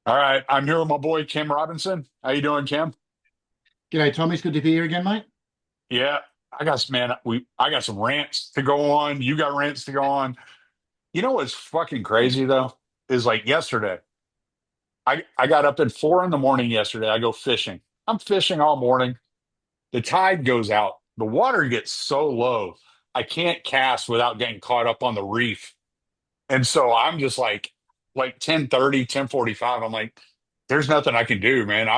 All right, I'm here with my boy Kim Robinson. How you doing, Kim? G'day, Tommy. It's good to be here again, mate. Yeah, I got some rants to go on. You got rants to go on. You know what's fucking crazy though? Is like yesterday. I got up at 4 in the morning yesterday. I go fishing. I'm fishing all morning. The tide goes out. The water gets so low. I can't cast without getting caught up on the reef. And so I'm just like 10:30, 10:45. I'm like, there's nothing I can do, man.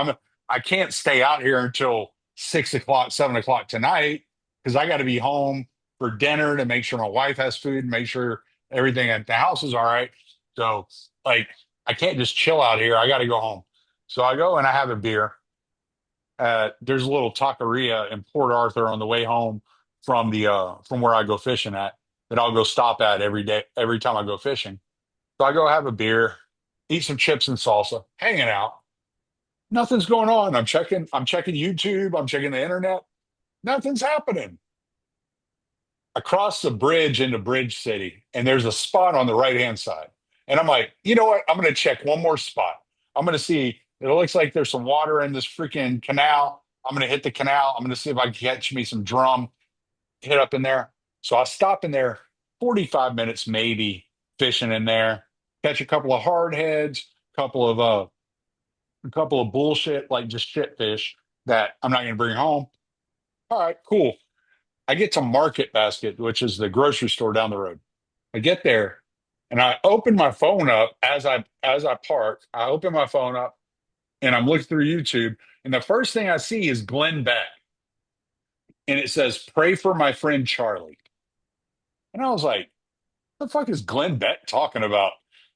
I can't stay out here until 6 o'clock, 7 o'clock tonight because I got to be home for dinner to make sure my wife has food, make sure everything at the house is all right. So like I can't just chill out here. I got to go home. So I go and I have a beer. There's a little taqueria in Port Arthur on the way home from where I go fishing at that I'll go stop at every day, every time I go fishing. So I go have a beer, eat some chips and salsa, hanging out. Nothing's going on. I'm checking YouTube, I'm checking the internet. Nothing's happening. I cross the bridge into Bridge City, and there's a spot on the right-hand side. And I'm like, you know what? I'm gonna check one more spot. I'm gonna see. It looks like there's some water in this freaking canal. I'm gonna hit the canal. I'm gonna see if I can catch me some drum, hit up in there. So I stop in there 45 minutes maybe fishing in there, catch a couple of hard heads, couple of a couple of bullshit like just shit fish that I'm not gonna bring home. All right, cool. I get to Market Basket, which is the grocery store down the road. I get there and I open my phone up as I park. I open my phone up and I'm looking through YouTube, and the first thing I see is Glenn Beck, and it says, "Pray for my friend Charlie." And I was like, the fuck is Glenn Beck talking about?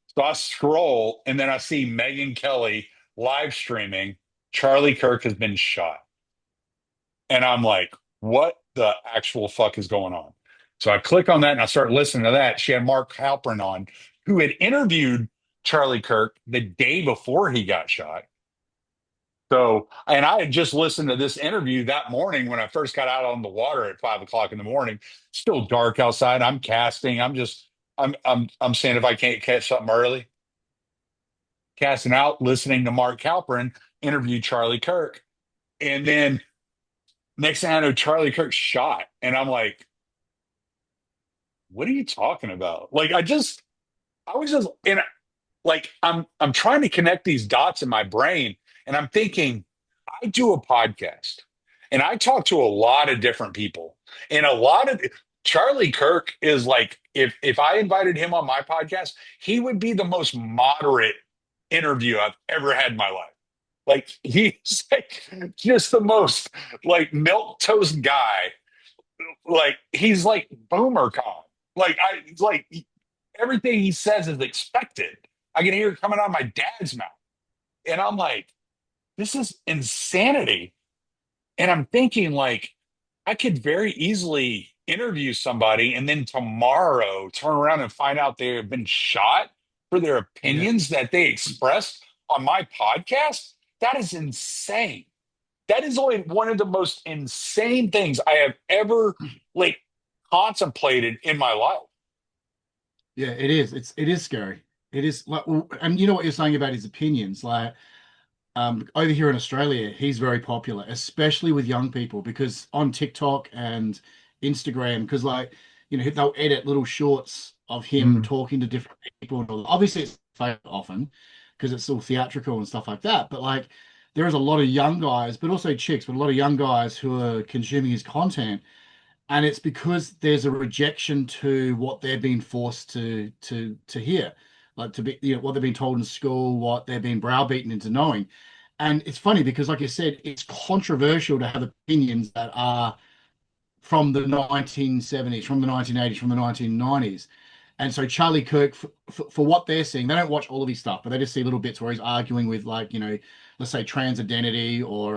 So I scroll and then I see Megan Kelly live streaming Charlie Kirk has been shot. And I'm like, what the actual fuck is going on? So I click on that and I start listening to that. She had Mark Halperin on, who had interviewed Charlie Kirk the day before he got shot. So, and I had just listened to this interview that morning when I first got out on the water at 5 o'clock in the morning. Still dark outside. I'm casting. I'm saying if I can't catch something early, casting out, listening to Mark Halperin interview Charlie Kirk. And then next thing I know, Charlie Kirk shot. And I'm like, what are you talking about? I was just in like I'm trying to connect these dots in my brain, and I'm thinking I do a podcast and I talk to a lot of different people, and a lot of Charlie Kirk is like, if I invited him on my podcast, he would be the most moderate interview I've ever had in my life. Like he's like just the most like milk toast guy. Like he's like boomer con. Like everything he says is expected. I can hear it coming out of my dad's mouth. And I'm like, this is insanity. And I'm thinking, like, I could very easily interview somebody and then tomorrow turn around and find out they have been shot for their Yeah, opinions that they expressed on my podcast. That is insane. That is only one of the most insane things I have ever like contemplated in my life. yeah, it is. It is scary. It is like, and you know what you're saying about his opinions. Like, over here in Australia, he's very popular, especially with young people, because on TikTok and Instagram, because like, they'll edit little shorts of him Mm. talking to different people, and all. Obviously it's fake often because it's all theatrical and stuff like that. But like, there is a lot of young guys, but also chicks, but a lot of young guys who are consuming his content. And it's because there's a rejection to what they're being forced to hear, like to be, what they've been told in school, what they're being browbeaten into knowing. And it's funny because, like I said, it's controversial to have opinions that are from the 1970s, from the 1980s, from the 1990s. And so Charlie Kirk, for what they're seeing, they don't watch all of his stuff, but they just see little bits where he's arguing with, like, let's say trans identity or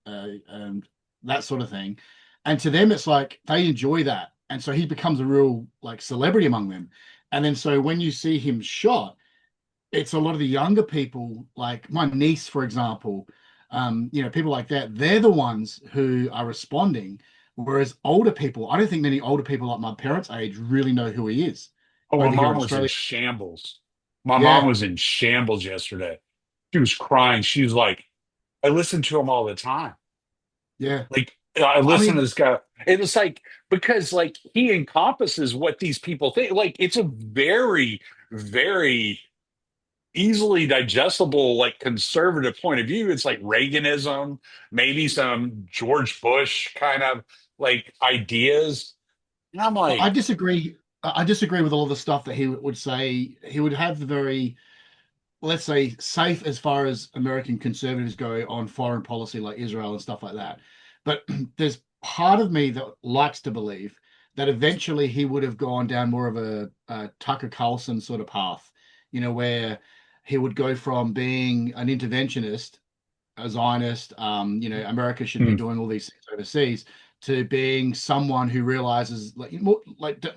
that sort of thing. And to them, it's like they enjoy that. And so he becomes a real like celebrity among them. And then so when you see him shot, it's a lot of the younger people, like my niece, for example, people like that, they're the ones who are responding. Whereas older people, I don't think many older people like my parents' age really know who he is Oh, my over here in mom was in Australia. shambles. My mom Yeah, was in shambles yesterday. She was crying. She was like, I listen to him all the time. yeah. Like, I I listen to mean, this guy. It was like, because like he encompasses what these people think. Like, it's a very, very easily digestible, like conservative point of view. It's like Reaganism, maybe some George Bush kind of like ideas. And I'm I like, disagree. I disagree with all the stuff that he would say. He would have the very, let's say, safe as far as American conservatives go on foreign policy, like Israel and stuff like that. But there's part of me that likes to believe that eventually he would have gone down more of a Tucker Carlson sort of path, where he would go from being an interventionist, a Zionist, America should be hmm, doing all these things overseas, to being someone who realizes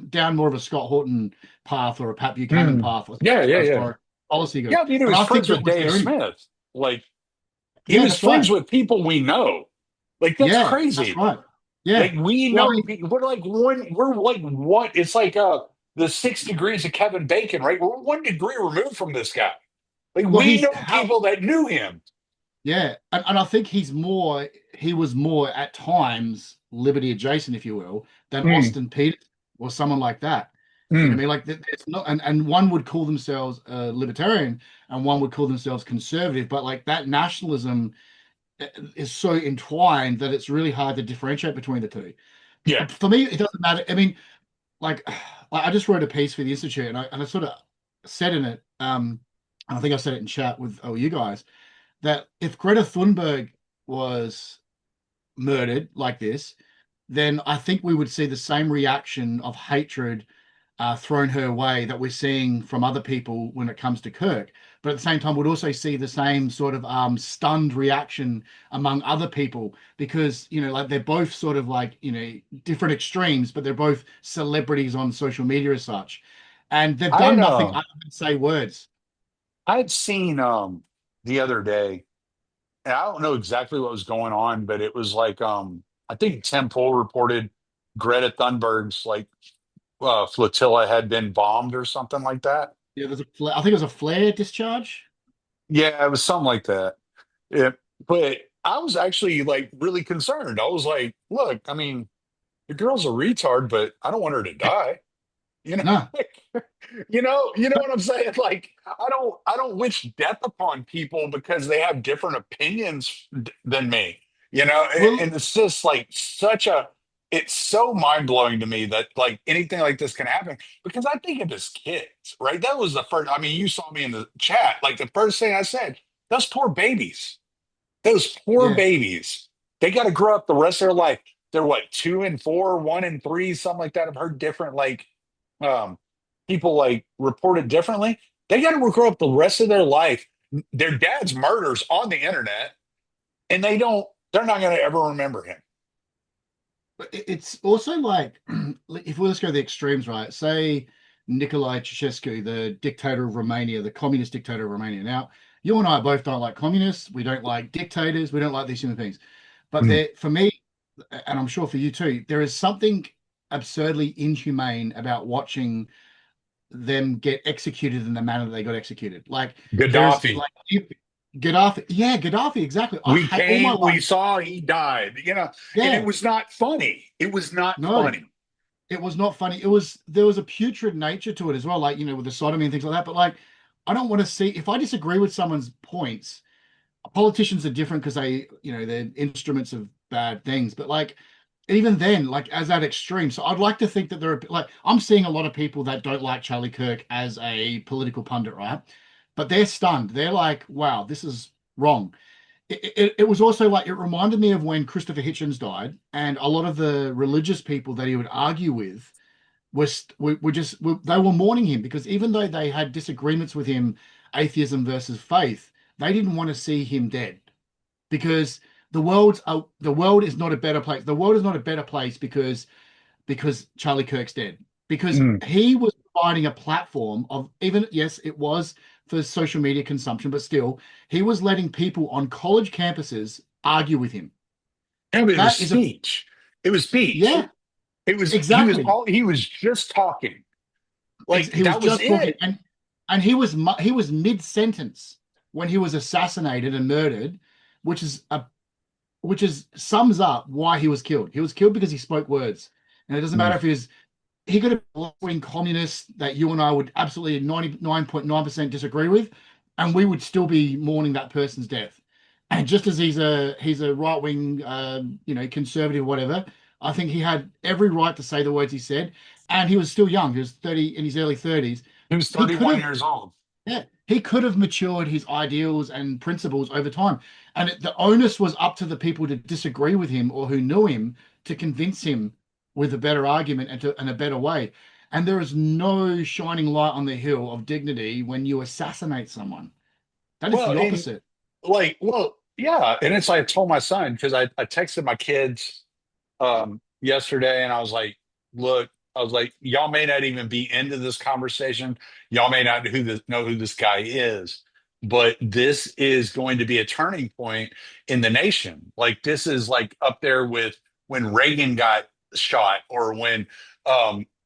down more of a Scott Horton path or a Pat Buchanan hmm. path Yeah, as yeah, far as yeah. foreign policy goes. Yeah, I mean, he And was I think friends that with was Dave there anyway. Smith. Like, he Yeah, was that's right. friends with people we know. Like, that's Yeah, that's crazy. right. Yeah. Like, we Well, I know mean, we're like one, we're like what? It's like the 6 degrees of Kevin Bacon, right? We're 1 degree removed from this guy. Like, well, we he's know how people that knew him. yeah, and I think he was more at times liberty adjacent, if you will, than Mm, Austin Peters or someone like that. You know mm. what I mean? Like it's not, and one would call themselves libertarian and one would call themselves conservative, but like that nationalism is so entwined that it's really hard to differentiate between the two. Yeah. For me, it doesn't matter. I mean, like I just wrote a piece for the Institute and I sort of said in it, and I think I said it in chat with you guys that if Greta Thunberg was murdered like this, then I think we would see the same reaction of hatred thrown her way that we're seeing from other people when it comes to Kirk. But at the same time, we'd also see the same sort of stunned reaction among other people because, like they're both sort of like, different extremes, but they're both celebrities on social media as such. And they've I done had nothing other than say words. I had seen the other day, and I don't know exactly what was going on, but it was like I think Tim Pool reported Greta Thunberg's like flotilla had been bombed or something like that. Yeah, I think it was a flare discharge. Yeah, it was something like that. Yeah, but I was actually like really concerned. I was like, look, I mean, the girl's a retard, but I don't want her to die. You know, No. like, you know what I'm saying? Like, I don't wish death upon people because they have different opinions than me. Well, And it's just like it's so mind blowing to me that like anything like this can happen because I think of his kids, right? That was the first. I mean, you saw me in the chat. Like the first thing I said, those poor babies, those poor yeah. babies, they got to grow up the rest of their life. They're what, 2 and 4, 1 and 3, something like that. I've heard different like um, people like report it differently. They got to grow up the rest of their life. Their dad's murders on the internet, and they're not going to ever remember him. But it's also like if we let's go to the extremes, right? Say Nicolae Ceausescu, the dictator of Romania, the communist dictator of Romania. Now, you and I both don't like communists. We don't like dictators. We don't like these human beings. But Mm. there, for me, and I'm sure for you too, there is something absurdly inhumane about watching them get executed in the manner that they got executed. Like there's Gaddafi. like Gaddafi, yeah, Gaddafi, exactly. I We hate all my came, we life. saw, he died, and it Yeah, was not funny. It was not no. funny. It was not funny. There was a putrid nature to it as well, like with the sodomy and things like that. But like, I don't want to see if I disagree with someone's points. Politicians are different because they're instruments of bad things. But like, even then, like as that extreme. So I'd like to think that there are like I'm seeing a lot of people that don't like Charlie Kirk as a political pundit, right? But they're stunned. They're like, wow, this is wrong. It was also like it reminded me of when Christopher Hitchens died, and a lot of the religious people that he would argue with they were mourning him because even though they had disagreements with him, atheism versus faith, they didn't want to see him dead because the world is not a better place. The world is not a better place because Charlie Kirk's dead because Mm. he was providing a platform of even yes, it was for social media consumption, but still, he was letting people on college campuses argue with him. Yeah, but it was That is a speech. It was speech. yeah, He exactly. was just talking. Like He was that was just talking, it. and and he was mid-sentence when he was assassinated and murdered, which is a which is sums up why he was killed. He was killed because he spoke words, and it doesn't matter Mm. if he could have been a left-wing communist that you and I would absolutely 99.9% disagree with, and we would still be mourning that person's death. And just as he's a right-wing, conservative, whatever, I think he had every right to say the words he said, and he was still young. He was 30 in his early 30s. He was He could 31 have years old. yeah, he could have matured his ideals and principles over time. And the onus was up to the people to disagree with him or who knew him to convince him with a better argument and a better way. And there is no shining light on the hill of dignity when you assassinate someone. That is Well, the and opposite. yeah. And it's like I told my son, because I texted my kids yesterday, and I was like, look, I was like, y'all may not even be into this conversation. Y'all may not know who this guy is, but this is going to be a turning point in the nation. Like this is like up there with when Reagan got shot, or when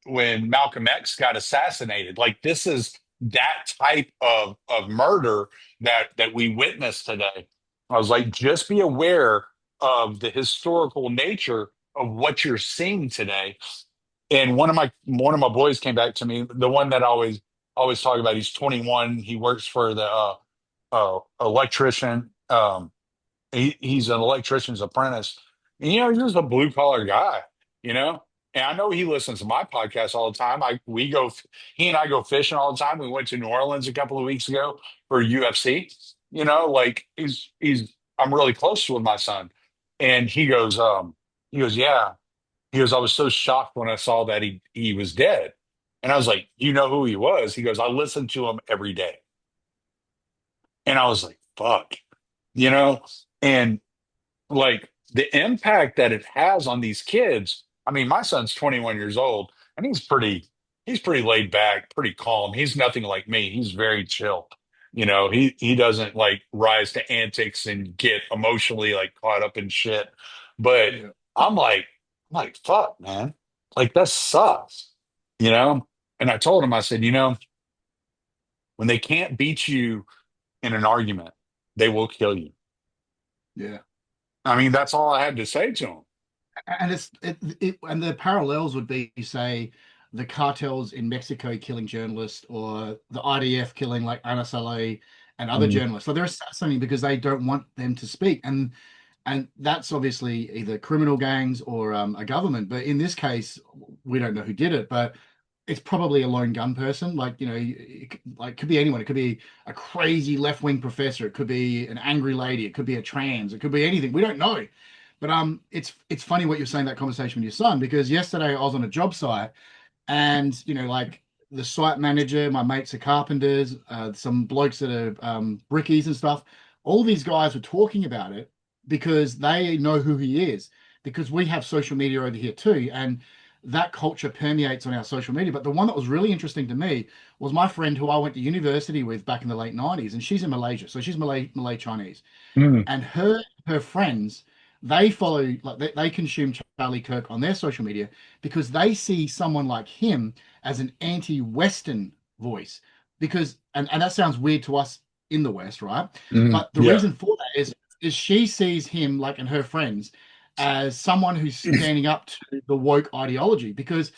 Malcolm X got assassinated. Like this is that type of murder that we witnessed today. I was like, just be aware of the historical nature of what you're seeing today. And one of my boys came back to me, the one that I always talk about. He's 21. He works for the electrician. He's an electrician's apprentice. And, he's just a blue collar guy, you know. And I know he listens to my podcast all the time. He and I go fishing all the time. We went to New Orleans a couple of weeks ago for UFC. Like I'm really close with my son, and he goes, yeah. He goes, I was so shocked when I saw that he was dead. And I was like, you know who he was? He goes, I listen to him every day. And I was like, fuck, you know? And like the impact that it has on these kids. I mean, my son's 21 years old, and he's pretty laid back, pretty calm. He's nothing like me. He's very chill. He doesn't like rise to antics and get emotionally like caught up in shit. But Yeah. I'm like, fuck, man. Like that sucks, you know? And I told him, I said, when they can't beat you in an argument, they will kill you. Yeah. I mean, that's all I had to say to him. And and the parallels would be, say, the cartels in Mexico killing journalists, or the IDF killing like Ana Saleh and other Mm, journalists. So they're assassinating because they don't want them to speak, and that's obviously either criminal gangs or a government. But in this case, we don't know who did it, but it's probably a lone gun person. Like, like could be anyone. It could be a crazy left-wing professor. It could be an angry lady. It could be a trans. It could be anything. We don't know. But it's funny what you're saying, that conversation with your son, because yesterday I was on a job site, and like the site manager, my mates are carpenters, some blokes that are brickies and stuff. All these guys were talking about it because they know who he is, because we have social media over here too, and that culture permeates on our social media. But the one that was really interesting to me was my friend who I went to university with back in the late 90s, and she's in Malaysia, so she's Malay Chinese, mm, and her friends, they follow, like they consume Charlie Kirk on their social media because they see someone like him as an anti-Western voice. Because and that sounds weird to us in the West, right? But the yeah. reason for that is she sees him, like, and her friends, as someone who's standing up to the woke ideology. Because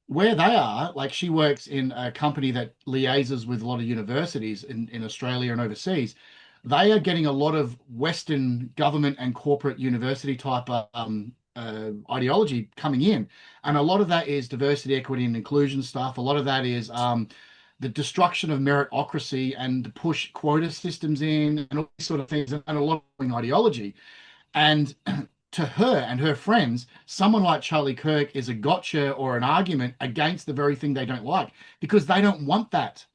where they are, like, she works in a company that liaises with a lot of universities in Australia and overseas. They are getting a lot of Western government and corporate university type ideology coming in. And a lot of that is diversity, equity, and inclusion stuff. A lot of that is the destruction of meritocracy and to push quota systems in and all these sort of things, and a lot of ideology. And to her and her friends, someone like Charlie Kirk is a gotcha or an argument against the very thing they don't like, because they don't want that.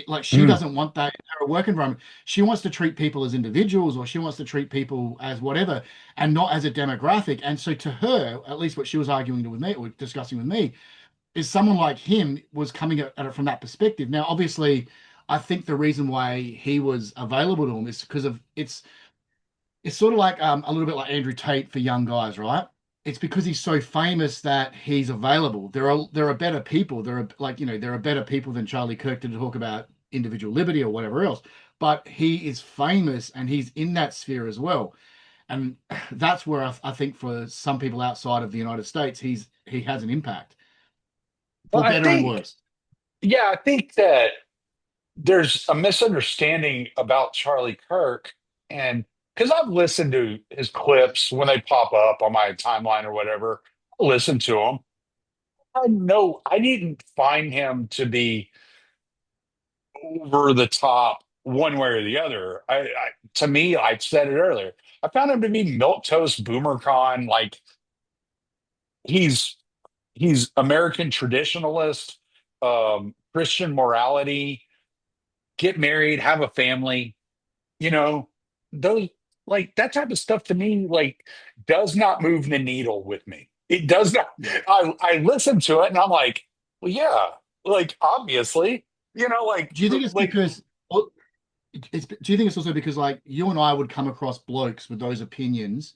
Like, she Mm. doesn't want that in her work environment. She wants to treat people as individuals, or she wants to treat people as whatever, and not as a demographic. And so to her, at least what she was arguing with me or discussing with me, is someone like him was coming at it from that perspective. Now, obviously, I think the reason why he was available to him is because of it's sort of like a little bit like Andrew Tate for young guys, right? It's because he's so famous that he's available. There are better people. There are better people than Charlie Kirk to talk about individual liberty or whatever else. But he is famous and he's in that sphere as well. And that's where I think for some people outside of the United States, he has an impact Well, for better and worse. yeah, I think that there's a misunderstanding about Charlie Kirk. And because I've listened to his clips when they pop up on my timeline or whatever, I listen to them. I know I didn't find him to be over the top one way or the other. To me, I said it earlier. I found him to be milquetoast boomer con. Like he's he's American traditionalist, Christian morality, get married, have a family, you know, those like that type of stuff to me, like does not move the needle with me. It does not. Yeah. I listen to it and I'm like, well, yeah, like obviously, Do you think it's because well, do you think it's also because like you and I would come across blokes with those opinions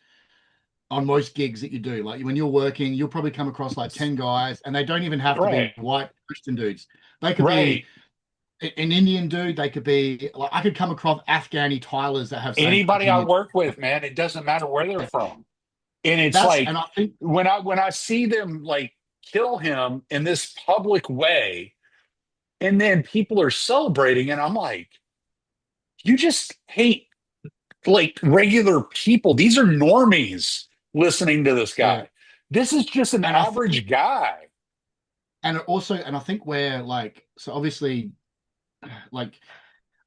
on most gigs that you do? Like when you're working, you'll probably come across like 10 guys, and they don't even have to right, be white Christian dudes. They could right. be an Indian dude, they could be like I could come across Afghani Tylers that have same Anybody I opinions. work with, man, it doesn't matter where they're from. And it's That's like and I think when I see them like kill him in this public way, and then people are celebrating, and I'm like, you just hate like regular people. These are normies listening to this yeah. guy. This is just an And I think average guy. and I think we're like so obviously like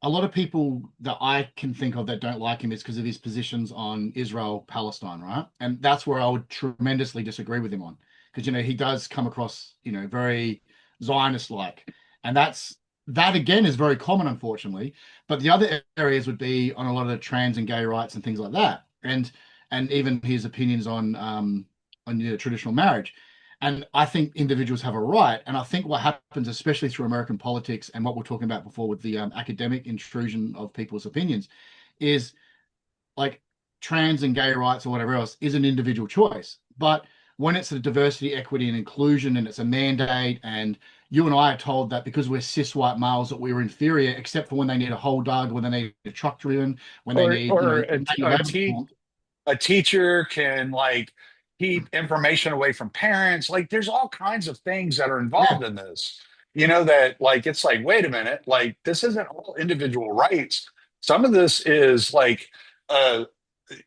a lot of people that I can think of that don't like him is because of his positions on Israel, Palestine, right? And that's where I would tremendously disagree with him on, because he does come across very Zionist-like, and that again is very common, unfortunately. But the other areas would be on a lot of the trans and gay rights and things like that, and even his opinions on traditional marriage. And I think individuals have a right. And I think what happens, especially through American politics and what we're talking about before with the academic intrusion of people's opinions, is like trans and gay rights or whatever else is an individual choice. But when it's a diversity, equity, and inclusion, and it's a mandate, and you and I are told that because we're cis white males that we're inferior, except for when they need a whole dog, when they need a truck driven, when they need, Or manual labor performed. a teacher can like keep information away from parents. Like there's all kinds of things that are Yeah, involved in this. That like it's like, wait a minute, like this isn't all individual rights. Some of this is like uh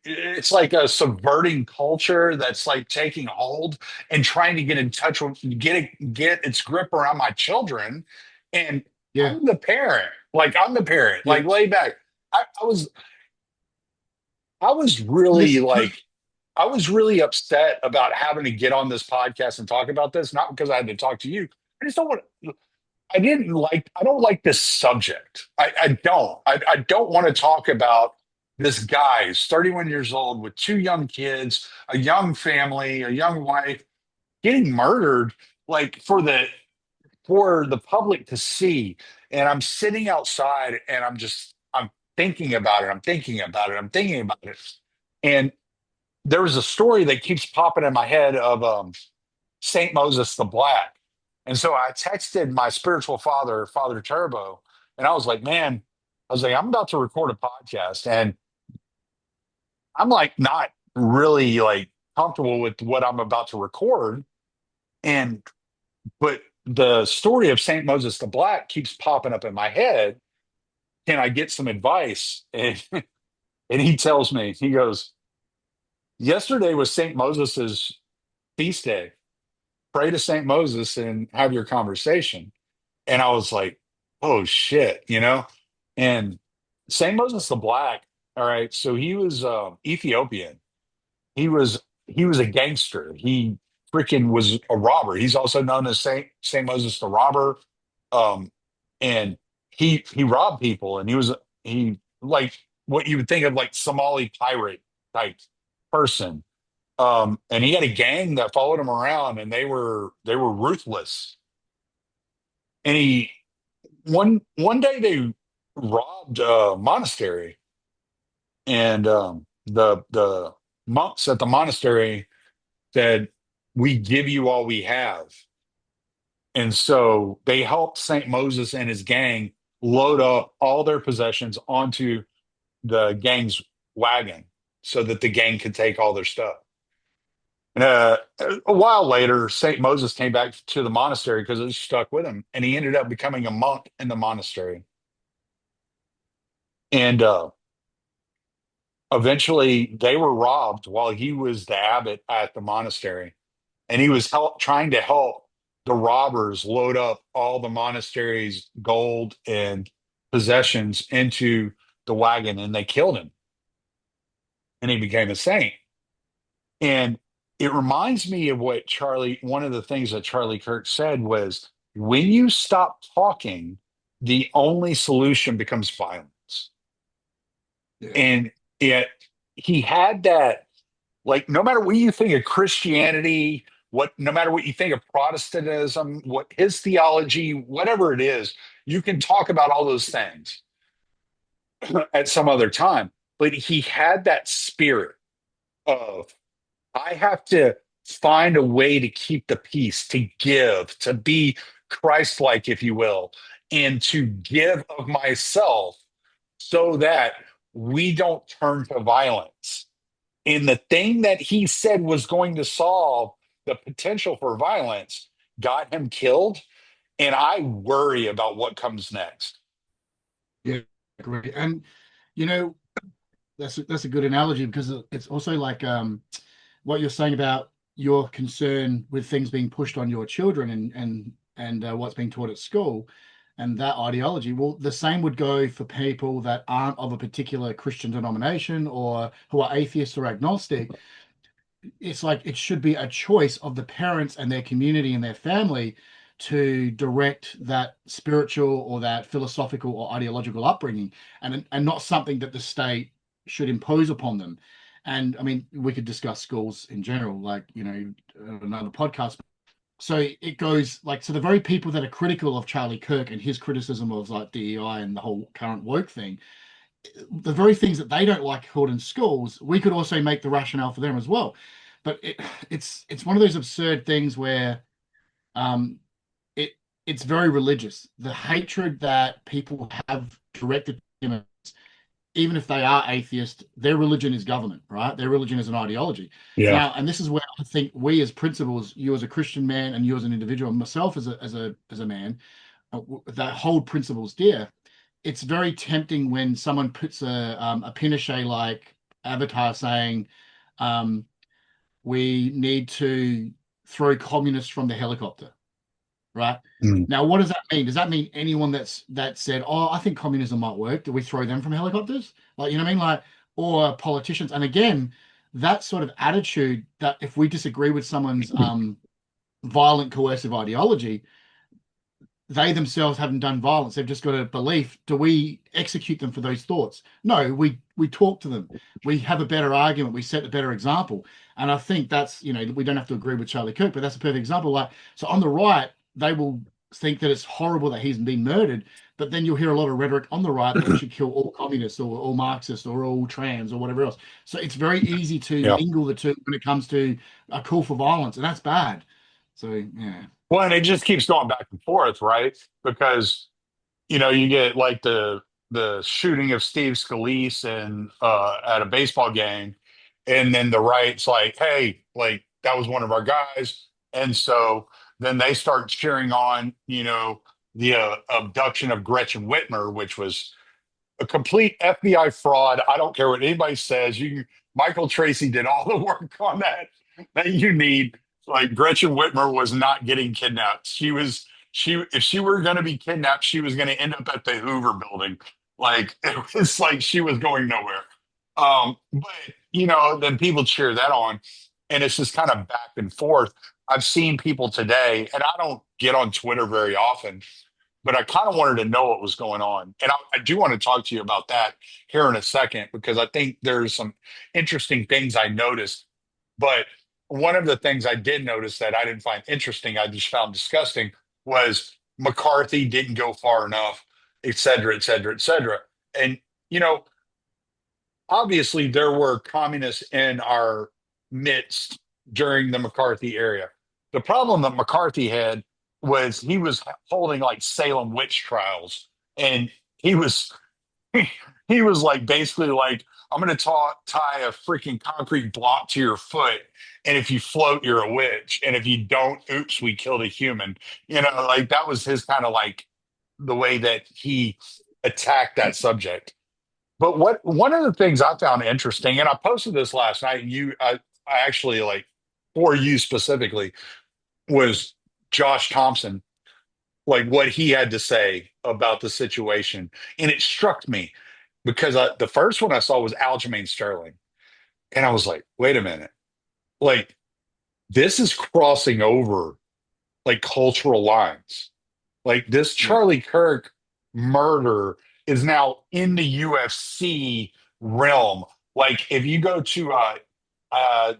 it's like a subverting culture that's like taking hold and trying to get in touch with get its grip around my children. And yeah, I'm the parent, yeah. like lay back. I was really Listen, like I was really upset about having to get on this podcast and talk about this, not because I had to talk to you. I just don't want I don't like this subject. I don't. I don't want to talk about this guy who's 31 years old with two young kids, a young family, a young wife, getting murdered like for the public to see. And I'm sitting outside and I'm thinking about it. I'm thinking about it. I'm thinking about it. And there was a story that keeps popping in my head of Saint Moses the Black. And so I texted my spiritual father, Father Turbo, and I was like, man, I was like, I'm about to record a podcast, and I'm like not really like comfortable with what I'm about to record. And but the story of Saint Moses the Black keeps popping up in my head. Can I get some advice? And he tells me, he goes, yesterday was Saint Moses's feast day. Pray to Saint Moses and have your conversation. And I was like, oh shit. And Saint Moses the Black, all right, so he was Ethiopian. He was a gangster. He freaking was a robber. He's also known as Saint Moses the Robber. Um, and he robbed people, and he like what you would think of like Somali pirate type person. And he had a gang that followed him around, and they were ruthless. And one day they robbed a monastery, and the monks at the monastery said, "We give you all we have." And so they helped Saint Moses and his gang load up all their possessions onto the gang's wagon so that the gang could take all their stuff. And a while later, St. Moses came back to the monastery because it was stuck with him, and he ended up becoming a monk in the monastery. And eventually, they were robbed while he was the abbot at the monastery, and he was trying to help the robbers load up all the monastery's gold and possessions into the wagon, and they killed him, and he became a saint. And it reminds me of what one of the things that Charlie Kirk said was when you stop talking, the only solution becomes violence. Yeah. And it, he had that, like, no matter what you think of Christianity, no matter what you think of Protestantism, what his theology, whatever it is, you can talk about all those things at some other time. But he had that spirit of I have to find a way to keep the peace, to give, to be Christ like, if you will, and to give of myself so that we don't turn to violence. And the thing that he said was going to solve the potential for violence got him killed. And I worry about what comes next. Yeah, I agree. And you know, that's a good analogy because it's also like what you're saying about your concern with things being pushed on your children and what's being taught at school and that ideology. Well, the same would go for people that aren't of a particular Christian denomination or who are atheists or agnostic. It's like it should be a choice of the parents and their community and their family to direct that spiritual or that philosophical or ideological upbringing and not something that the state should impose upon them. And I mean, we could discuss schools in general, like, another podcast. So it goes like to the very people that are critical of Charlie Kirk and his criticism of like DEI and the whole current woke thing, the very things that they don't like taught in schools, we could also make the rationale for them as well. But it's one of those absurd things where um, it it's very religious. The hatred that people have directed to him, even if they are atheist, their religion is government, right? Their religion is an ideology. Yeah. Now, and this is where I think we as principals, you as a Christian man, and you as an individual, myself as a man, that hold principles dear. It's very tempting when someone puts a Pinochet like avatar saying, um, "We need to throw communists from the helicopter." Right? Mm. Now, what does that mean? Does that mean anyone that said, "Oh, I think communism might work"? Do we throw them from helicopters? Like, you know what I mean? Like, or politicians? And again, that sort of attitude that if we disagree with someone's violent, coercive ideology, they themselves haven't done violence. They've just got a belief. Do we execute them for those thoughts? No, we talk to them. We have a better argument. We set a better example. And I think that's, we don't have to agree with Charlie Kirk, but that's a perfect example. Like, so on the right, they will think that it's horrible that he's been murdered, but then you'll hear a lot of rhetoric on the right that we should kill all communists or all Marxists or all trans or whatever else. So it's very easy to Yeah. mingle the two when it comes to a call for violence, and that's bad. So yeah. Well, and it just keeps going back and forth, right? Because you get like the shooting of Steve Scalise and at a baseball game, and then the right's like, hey, like that was one of our guys, and so then they start cheering on, the abduction of Gretchen Whitmer, which was a complete FBI fraud. I don't care what anybody says. Michael Tracy did all the work on that you need. Like Gretchen Whitmer was not getting kidnapped. She if she were going to be kidnapped, she was going to end up at the Hoover building. Like it was like she was going nowhere. But then people cheer that on, and it's just kind of back and forth. I've seen people today, and I don't get on Twitter very often, but I kind of wanted to know what was going on. And I do want to talk to you about that here in a second, because I think there's some interesting things I noticed. But one of the things I did notice that I didn't find interesting, I just found disgusting, was McCarthy didn't go far enough, et cetera, et cetera, et cetera. And, you know, obviously there were communists in our midst during the McCarthy era. The problem that McCarthy had was he was holding like Salem witch trials and he was he was like basically like, I'm going to tie a freaking concrete block to your foot, and if you float, you're a witch, and if you don't, oops, we killed a human. Like that was his kind of like the way that he attacked that subject. But what one of the things I found interesting, and I posted this last night, and I actually like for you specifically was Josh Thompson, like what he had to say about the situation, and it struck me because the first one I saw was Aljamain Sterling, and I was like, wait a minute, like this is crossing over like cultural lines. Like this Yeah. Charlie Kirk murder is now in the UFC realm. Like if you go to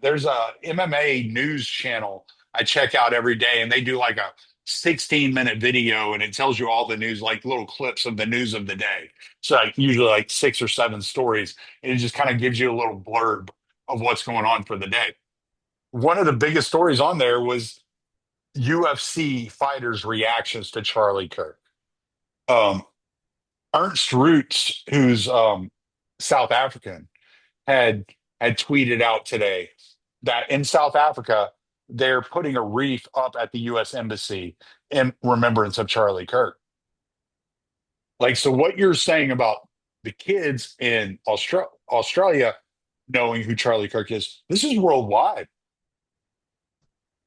there's a MMA news channel I check out every day, and they do like a 16-minute video, and it tells you all the news, like little clips of the news of the day. So like usually like 6 or 7 stories, and it just kind of gives you a little blurb of what's going on for the day. One of the biggest stories on there was UFC fighters' reactions to Charlie Kirk. Um, Ernst Roots, who's South African, had had tweeted out today that in South Africa they're putting a wreath up at the U.S. Embassy in remembrance of Charlie Kirk. Like, so what you're saying about the kids in Australia knowing who Charlie Kirk is, this is worldwide.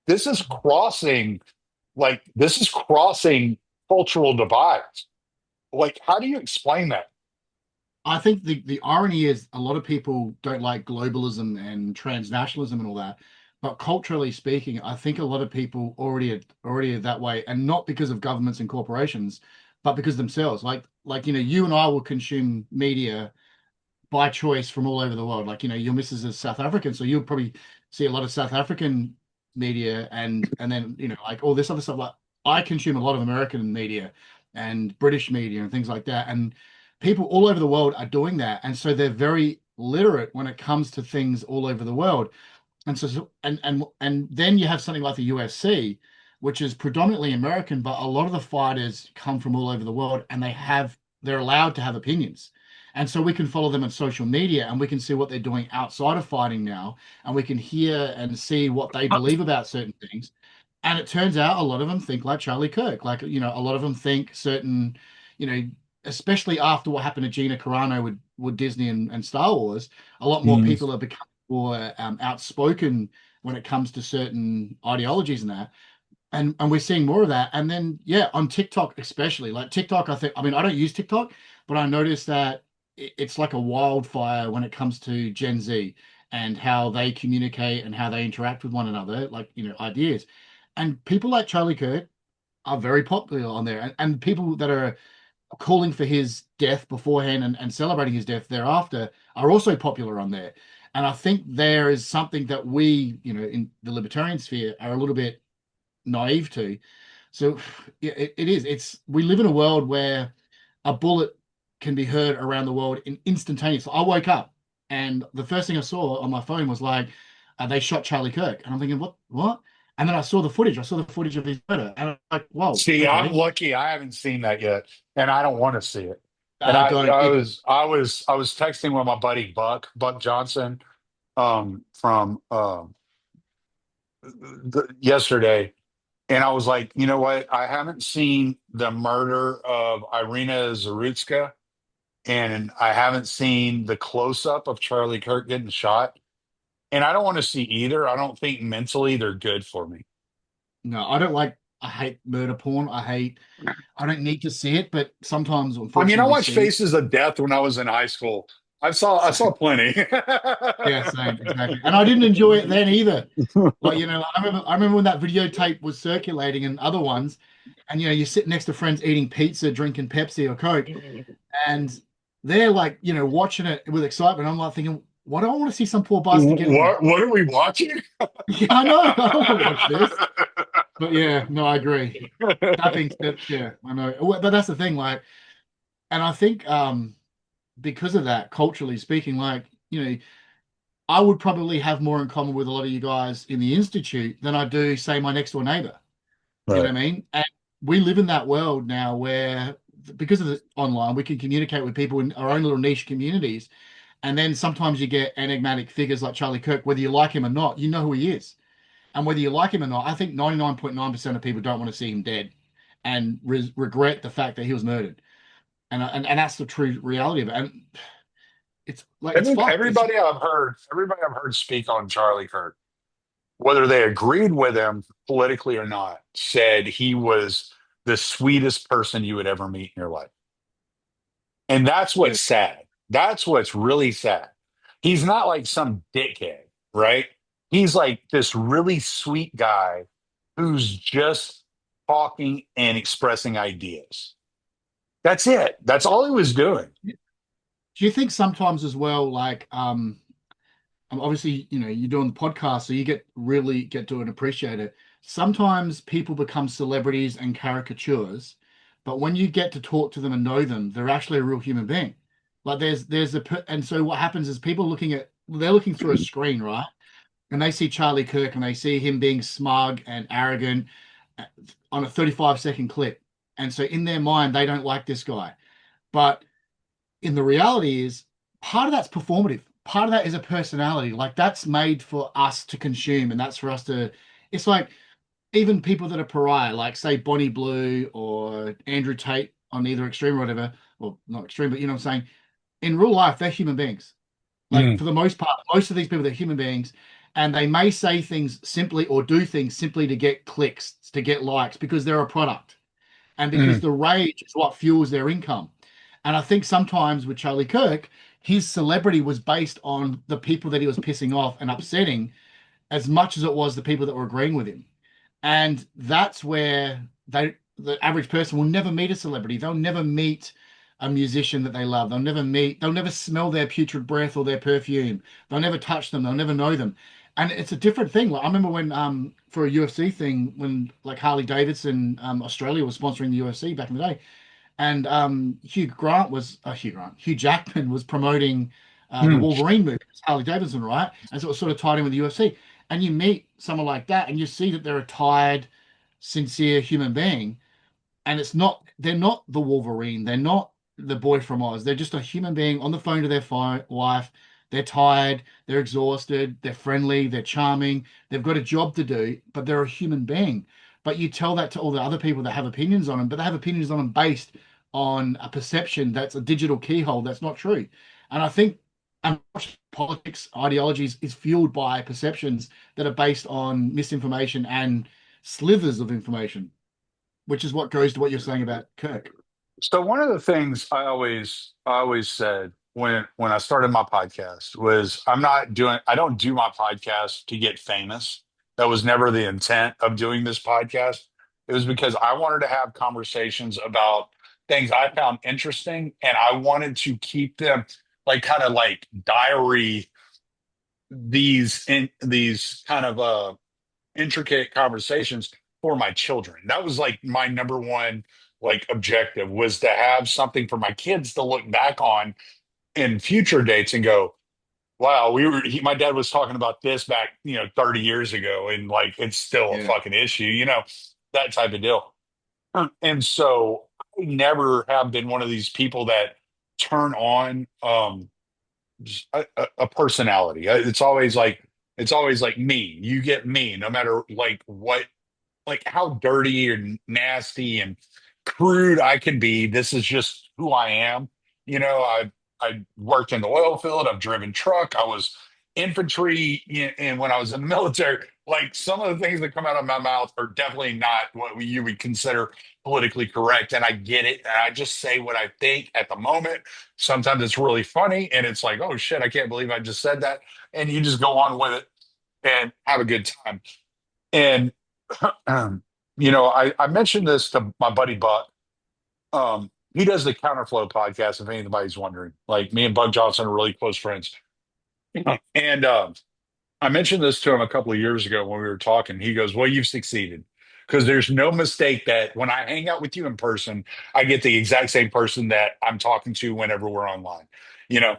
This is crossing, this is crossing cultural divides. Like, how do you explain that? I think the irony is a lot of people don't like globalism and transnationalism and all that. But culturally speaking, I think a lot of people already are that way, and not because of governments and corporations, but because themselves. Like you and I will consume media by choice from all over the world. Like, your missus is South African, so you'll probably see a lot of South African media and then, like all this other stuff. Like I consume a lot of American media and British media and things like that. And people all over the world are doing that. And so they're very literate when it comes to things all over the world. And then you have something like the UFC, which is predominantly American, but a lot of the fighters come from all over the world, and they're allowed to have opinions. And so we can follow them on social media, and we can see what they're doing outside of fighting now, and we can hear and see what they believe about certain things. And it turns out a lot of them think like Charlie Kirk. Like, a lot of them think certain, you know, especially after what happened to Gina Carano with Disney and Star Wars, a lot more Mm. people have become more outspoken when it comes to certain ideologies and that. And we're seeing more of that. And then yeah, on TikTok especially, like TikTok, I mean I don't use TikTok, but I noticed that it's like a wildfire when it comes to Gen Z and how they communicate and how they interact with one another, like ideas. And people like Charlie Kirk are very popular on there, and people that are calling for his death beforehand and celebrating his death thereafter are also popular on there. And I think there is something that we, in the libertarian sphere, are a little bit naive to. So yeah, it is. We live in a world where a bullet can be heard around the world in instantaneous. I woke up and the first thing I saw on my phone was like, they shot Charlie Kirk, and I'm thinking, what? And then I saw the footage. I saw the footage of his murder, and I'm like, whoa, See, I'm okay. lucky I haven't seen that yet, and I don't want to see it. And I, Don't I it? was, I was, I was texting with my buddy Buck Johnson, from yesterday, and I was like, you know what? I haven't seen the murder of Iryna Zarutska, and I haven't seen the close up of Charlie Kirk getting shot, and I don't want to see either. I don't think mentally they're good for me. No, I don't like. I hate murder porn. I don't need to see it, but sometimes, I mean, I unfortunately, we watched see. Faces of Death when I was in high school. I saw plenty. Yeah, same, exactly. And I didn't enjoy it then either. Like, I remember when that videotape was circulating and other ones, and you sit next to friends eating pizza, drinking Pepsi or Coke, and they're like, watching it with excitement. I'm like thinking, why do I want to see some poor bastard getting? What are we watching? Yeah, I know. I don't want to watch this. But yeah, no, I agree. That being said, yeah, I know. But that's the thing, like, and I think because of that, culturally speaking, like, I would probably have more in common with a lot of you guys in the institute than I do, say, my next door neighbor. You know Right. what I mean? And we live in that world now where because of the online, we can communicate with people in our own little niche communities. And then sometimes you get enigmatic figures like Charlie Kirk, whether you like him or not, you know who he is. And whether you like him or not, I think 99.9% of people don't want to see him dead and regret the fact that he was murdered. And that's the true reality of it. And it's like it's fucked. It's Everybody I've heard speak on Charlie Kirk, whether they agreed with him politically or not, said he was the sweetest person you would ever meet in your life. And that's yeah, what's sad. That's what's really sad. He's not like some dickhead, right? He's like this really sweet guy who's just talking and expressing ideas. That's it. That's all he was doing. do you think sometimes as well, like obviously, you're doing the podcast, so you get to and appreciate it. Sometimes people become celebrities and caricatures, but when you get to talk to them and know them, they're actually a real human being. Like and so what happens is they're looking through a screen, right? And they see Charlie Kirk and they see him being smug and arrogant uh, on a 35-second clip. And so in their mind, they don't like this guy. But in the reality is part of that's performative. Part of that is a personality. Like that's made for us to consume, and that's for us to. It's like even people that are pariah, like say Bonnie Blue or Andrew Tate on either extreme or whatever, or not extreme, but you know what I'm saying. In real life, they're human beings. Like Mm, for the most part, most of these people, they're human beings, and they may say things simply or do things simply to get clicks, to get likes, because they're a product and because mm, the rage is what fuels their income. And I think sometimes with Charlie Kirk, his celebrity was based on the people that he was pissing off and upsetting as much as it was the people that were agreeing with him. And that's where the average person will never meet a celebrity. They'll never meet a musician that they love. They'll never smell their putrid breath or their perfume. They'll never touch them. They'll never know them. And it's a different thing. Like I remember when for a UFC thing when like Harley Davidson Australia was sponsoring the UFC back in the day, and Hugh Jackman was promoting the mm. Wolverine movie, it's Harley Davidson, right? And so it was sort of tied in with the UFC. And you meet someone like that, and you see that they're a tired, sincere human being, and they're not the Wolverine, they're not the boy from Oz. They're just a human being on the phone to their wife. They're tired, they're exhausted, they're friendly, they're charming, they've got a job to do, but they're a human being. But you tell that to all the other people that have opinions on them, but they have opinions on them based on a perception that's a digital keyhole that's not true. And I think politics, ideologies is fueled by perceptions that are based on misinformation and slithers of information, which is what goes to what you're saying about Kirk. So one of the things I always said when I started my podcast was I don't do my podcast to get famous. That was never the intent of doing this podcast. It was because I wanted to have conversations about things I found interesting and I wanted to keep them like kind of like diary these kind of intricate conversations for my children. That was like my number one like objective was to have something for my kids to look back on in future dates and go, wow, my dad was talking about this back, 30 years ago and like it's still a Yeah. fucking issue, that type of deal. And so I never have been one of these people that turn on just a personality. It's always like me. You get me, no matter like what, like how dirty and nasty and crude I can be. This is just who I am. I worked in the oil field. I've driven truck. I was infantry, and when I was in the military, like some of the things that come out of my mouth are definitely not what you would consider politically correct. And I get it. And I just say what I think at the moment. Sometimes it's really funny, and it's like, oh shit, I can't believe I just said that. And you just go on with it and have a good time. And I mentioned this to my buddy Buck. He does the Counterflow podcast, if anybody's wondering. Like me and Bug Johnson are really close friends. And I mentioned this to him a couple of years ago when we were talking. He goes, well, you've succeeded. Because there's no mistake that when I hang out with you in person, I get the exact same person that I'm talking to whenever we're online. You know,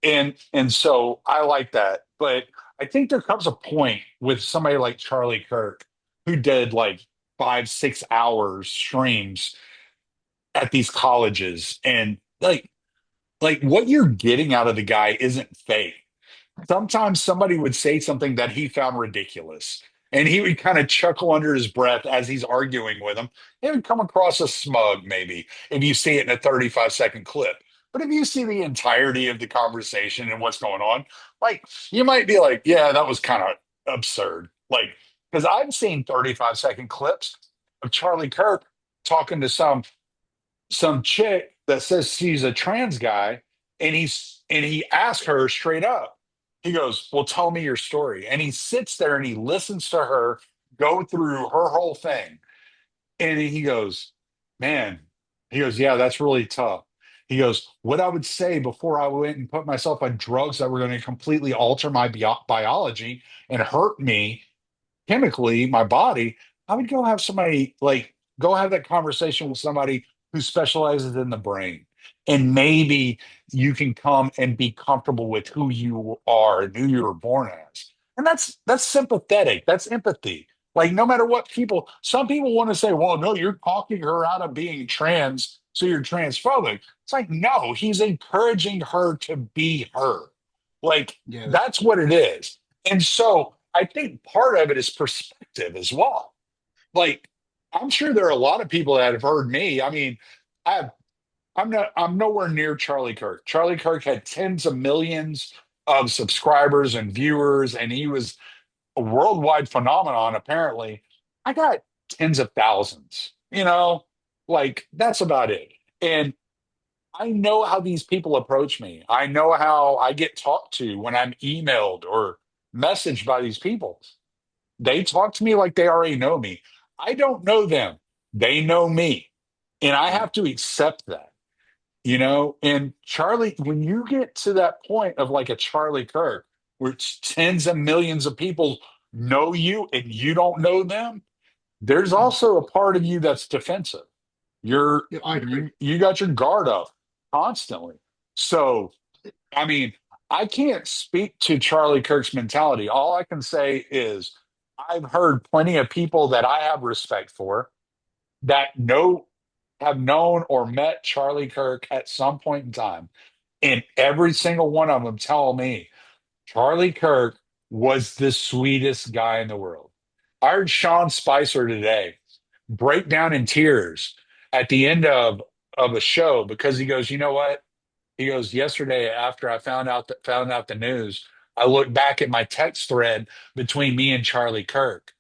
and so I like that. But I think there comes a point with somebody like Charlie Kirk who did like 5, 6 hours streams. at these colleges, and like what you're getting out of the guy isn't fake. Sometimes somebody would say something that he found ridiculous, and he would kind of chuckle under his breath as he's arguing with him. It would come across as smug, maybe, if you see it in a 35-second clip. But if you see the entirety of the conversation and what's going on, like you might be like, yeah, that was kind of absurd. Like, because I've seen 35-second clips of Charlie Kirk talking to some chick that says she's a trans guy, and he asks her straight up. He goes, "Well, tell me your story." And he sits there and he listens to her go through her whole thing. And he goes, "Man," he goes, "Yeah, that's really tough." He goes, "What I would say before I went and put myself on drugs that were going to completely alter my biology and hurt me chemically my body, I would go have somebody like go have that conversation with somebody who specializes in the brain. And maybe you can come and be comfortable with who you are and who you were born as. And that's sympathetic. That's empathy. Like no matter what people, some people want to say, well, no, you're talking her out of being trans, so you're transphobic. It's like, no, he's encouraging her to be her. Like Yeah, that's that's what it is. And so I think part of it is perspective as well. Like, I'm sure there are a lot of people that have heard me. I mean, I I'm nowhere near Charlie Kirk. Charlie Kirk had tens of millions of subscribers and viewers, and he was a worldwide phenomenon, apparently. I got tens of thousands, like that's about it. And I know how these people approach me. I know how I get talked to when I'm emailed or messaged by these people. They talk to me like they already know me. I don't know them. They know me. And I yeah. have to accept that. And Charlie, when you get to that point of like a Charlie Kirk, where it's tens of millions of people know you and you don't know them, there's also a part of you that's defensive. You're Yeah, I agree. you got your guard up constantly. So, I mean, I can't speak to Charlie Kirk's mentality. All I can say is I've heard plenty of people that I have respect for that have known or met Charlie Kirk at some point in time. And every single one of them tell me Charlie Kirk was the sweetest guy in the world. I heard Sean Spicer today break down in tears at the end of a show because he goes, you know what? He goes, yesterday after I found out the news, I looked back at my text thread between me and Charlie Kirk,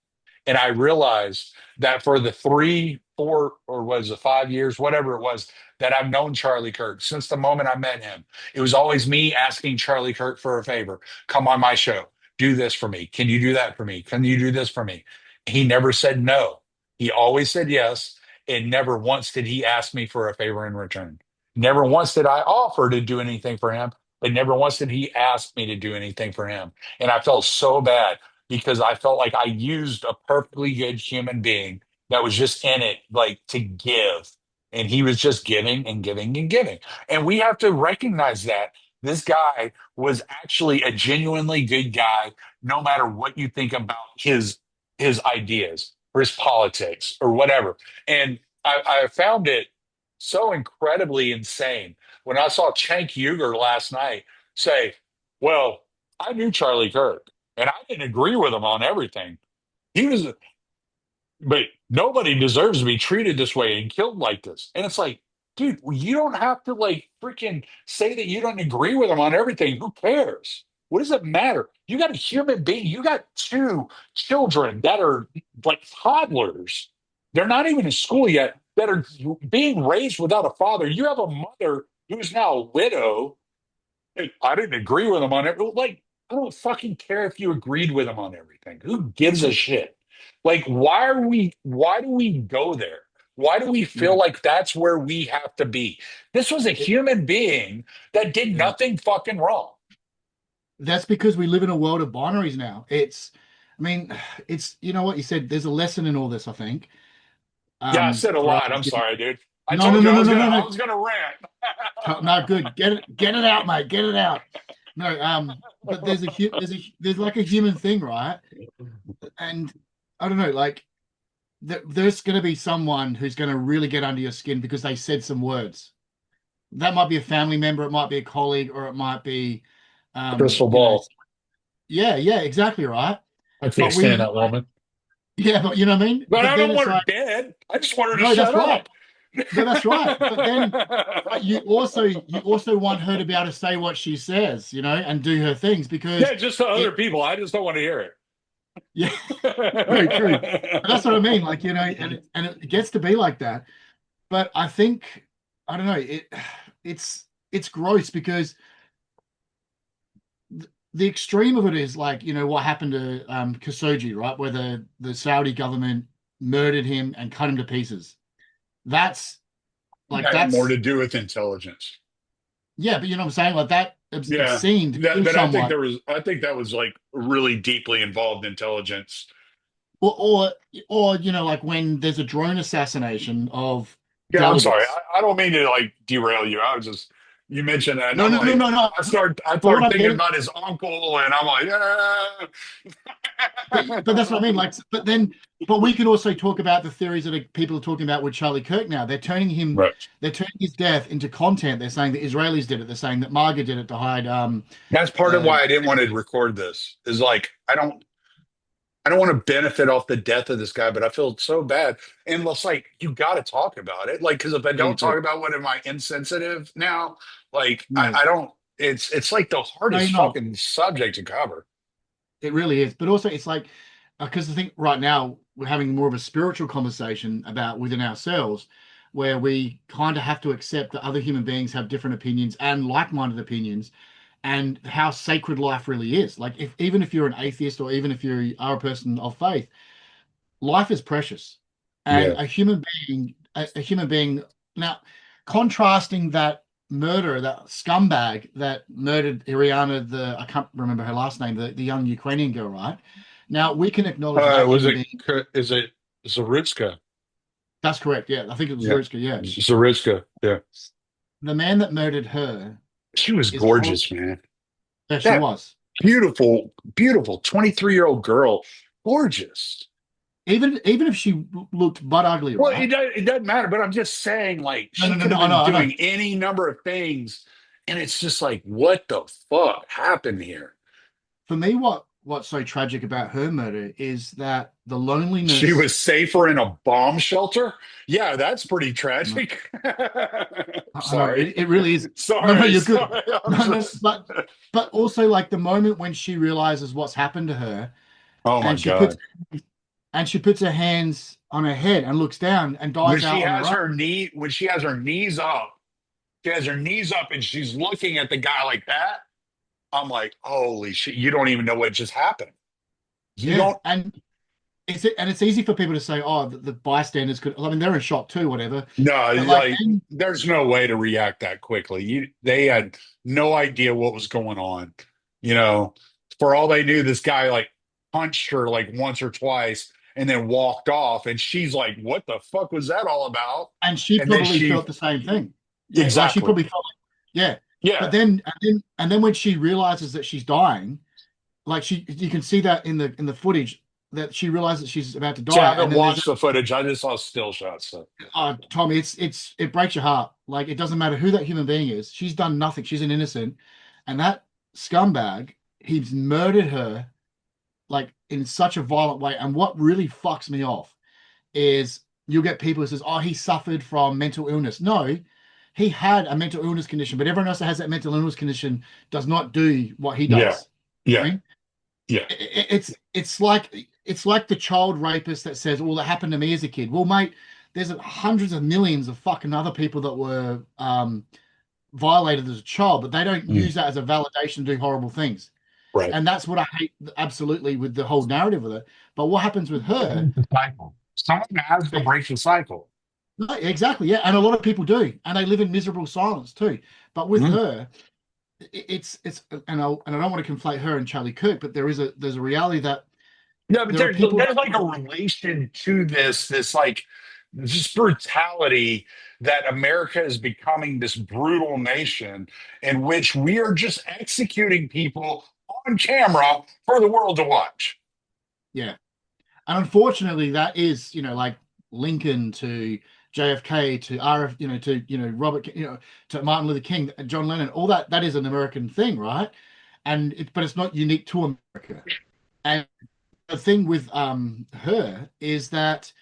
and I realized that for the 3, 4, or was it 5 years, whatever it was, that I've known Charlie Kirk since the moment I met him, it was always me asking Charlie Kirk for a favor. Come on my show. Do this for me. Can you do that for me? Can you do this for me? He never said no. He always said yes. And never once did he ask me for a favor in return. Never once did I offer to do anything for him, but never once did he ask me to do anything for him. And I felt so bad because I felt like I used a perfectly good human being that was just in it, like to give. And he was just giving and giving and giving. And we have to recognize that this guy was actually a genuinely good guy, no matter what you think about his ideas or his politics or whatever. And I found it so incredibly insane when I saw Cenk Uygur last night say, well, I knew Charlie Kirk and I didn't agree with him on everything. He was, but nobody deserves to be treated this way and killed like this. And it's like, dude, you don't have to like freaking say that you don't agree with him on everything. Who cares? What does it matter? You got a human being. You got two children that are like toddlers. They're not even in school yet, that are being raised without a father. You have a mother who's now a widow. Hey, I didn't agree with him on it. Like, I don't fucking care if you agreed with him on everything. Who gives a shit? Like, why do we go there? Why do we feel Yeah. like that's where we have to be? This was a It, human being that did yeah. nothing fucking wrong. That's because we live in a world of binaries now. I mean, you know what you said, there's a lesson in all this, I think. Yeah, I said a For us. lot. I'm sorry, dude. I No, no, told you no, I no, was no, gonna no, I no. was gonna rant. No, good. Get it out, mate. Get it out. No, but there's like a human thing, right? And I don't know, like there's going to be someone who's going to really get under your skin because they said some words. That might be a family member, it might be a colleague, or it might be, Crystal you know, ball. yeah, yeah, exactly right. I can't But stand that woman. yeah, but you know what I mean? But But I then don't it's want her like, dead. I just want her to no, shut that's right. up. No, that's right. But you also want her to be able to say what she says, and do her things Yeah, because just to other it, people. I just don't want to hear yeah, true, true. But that's what I mean. it. Like, and it gets to be like that. But I think, I don't know, it's gross because the extreme of it is like, what happened to Khashoggi, right? Where the Saudi government murdered him and cut him to pieces. That's like Had more that's to do with intelligence. yeah, but you know what I'm saying? Like that Yeah. obscene to That, kill but someone. I think that was like really deeply involved intelligence. Or like when there's a drone assassination of Yeah, I'm sorry. delegates. I don't mean to like derail you. I was just you mentioned that, and No, I'm no, no, like, no, no. I But what start I'm thinking getting, about his uncle, and I'm like, but that's what I mean. Like, but we can also talk about the theories that people are talking about with Charlie Kirk now. right. They're turning his death into content. They're saying the Israelis did it. They're saying that Marga did it to hide. That's part of Uh, why I didn't want to record this. Is like I don't want to benefit off the death of this guy, but I feel so bad. And it's like you got to talk about it. Like because if I yeah, you don't talk do. about what am I insensitive now? Like No, I don't. It's like the no, you're hardest not. fucking subject to cover. It really is. But also, it's like, because I think right now we're having more of a spiritual conversation about within ourselves, where we kind of have to accept that other human beings have different opinions and like-minded opinions, and how sacred life really is. Like, if even if you're an atheist or even if you are a person of faith, life is precious, and Yeah. a human being. Now, contrasting that murderer, that scumbag that murdered Iryna, I can't remember her last name, the young Ukrainian girl, right? Now we can acknowledge that Was human it? being. Is it Zaritska? That's correct. Yeah, I think it was Yeah, Zurich. Yeah, Zaritska. Yeah, the man that murdered her she was is probably. gorgeous, man. Yeah, she That was. beautiful, beautiful 23-year-old girl, gorgeous. Even if she looked butt ugly, Well, right? it doesn't matter, but I'm just saying, like, No, no, she no, could no. have I know, been I know. doing any number of things, and it's just like, what the fuck happened here? For me, what's so tragic about her murder is that the She loneliness. was safer in a bomb shelter. Yeah, that's pretty No, tragic. I know Sorry, it really is. No, no, sorry, you're good. sorry. I'm No, no, just. but also like the moment when she realizes what's happened to her, Oh my and she puts God. and she puts her hands on her head and looks down and dies out on her own. When she has her knees up, she has her knees up and she's looking at the guy like that. I'm like, holy shit, you don't even know what just happened. You Yeah, don't and it's easy for people to say, oh, the bystanders could. I mean, they're in shock too, whatever. know, But like, like there's no way to react that quickly. They had no idea what was going on. You know, for all they knew, this guy like punched her like once or twice and then walked off. And she's like, what the fuck was that all about? and she And then probably felt she the same thing. Yeah, like she exactly. probably felt, yeah. But Yeah. then when she realizes that she's dying, like you can see that in the footage that she realizes she's about to See, I die, and haven't then there's watched the footage. I just saw still shots. So Tommy, it breaks your heart. Like it doesn't matter who that human being is. She's done nothing. She's an innocent, and that scumbag, he's murdered her like in such a violent way. And what really fucks me off is you'll get people who says, "Oh, he suffered from mental illness." No, he had a mental illness condition, but everyone else that has that mental illness condition does not do what he yeah, does. I yeah, mean, yeah. it's like the child rapist that says, "Well, that happened to me as a kid." Well, mate, there's hundreds of millions of fucking other people that were violated as a child, but they don't Mm, use that as a validation to do horrible things. right. And that's what I hate absolutely with the whole narrative of it. But what happens with her? The cycle. Someone has to break the cycle. No, exactly, yeah, and a lot of people do, and they live in miserable silence too. But with Mm. her, it's and I don't want to conflate her and Charlie Kirk, but there's a reality that Yeah, but there are people there's that like a relation to this like just brutality that America is becoming this brutal nation in which we are just executing people on camera for the world to watch. yeah, And unfortunately, that is, like Lincoln to JFK to RF, to Robert, to Martin Luther King, John Lennon, all that. That is an American thing, right? But it's not unique to America. And the thing with her is that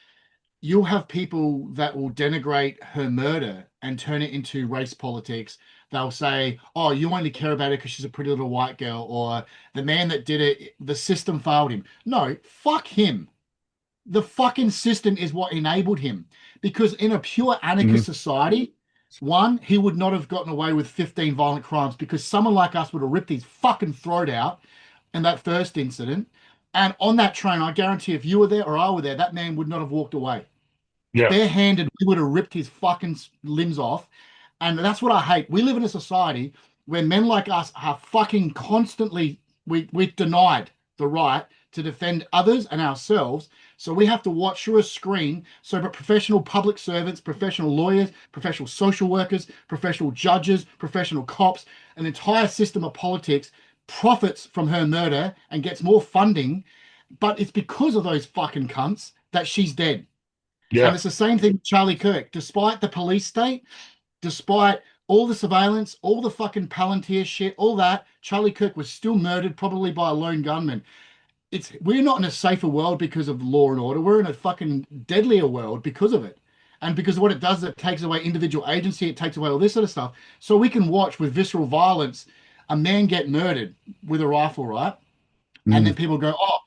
you'll have people that will denigrate her murder and turn it into race politics. They'll say, "Oh, you only care about her because she's a pretty little white girl," or "The man that did it, the system failed him." No, fuck him. The fucking system is what enabled him. Because in a pure Mhm. anarchist society, one, he would not have gotten away with 15 violent crimes because someone like us would have ripped his fucking throat out in that first incident. And on that train, I guarantee if you were there or I were there, that man would not have walked away Yeah. barehanded. We would have ripped his fucking limbs off. And that's what I hate. We live in a society where men like us are fucking constantly, we're denied the right to defend others and ourselves. So we have to watch through a screen. So, but professional public servants, professional lawyers, professional social workers, professional judges, professional cops, an entire system of politics profits from her murder and gets more funding. But it's because of those fucking cunts that she's dead. And Yeah. it's the same thing with Charlie Kirk. Despite the police state, despite all the surveillance, all the fucking Palantir shit, all that, Charlie Kirk was still murdered, probably by a lone gunman. We're not in a safer world because of law and order. We're in a fucking deadlier world because of it. And because of what it does, it takes away individual agency, it takes away all this sort of stuff. So we can watch with visceral violence a man get murdered with a rifle, right? And then Mhm. people go, "Oh,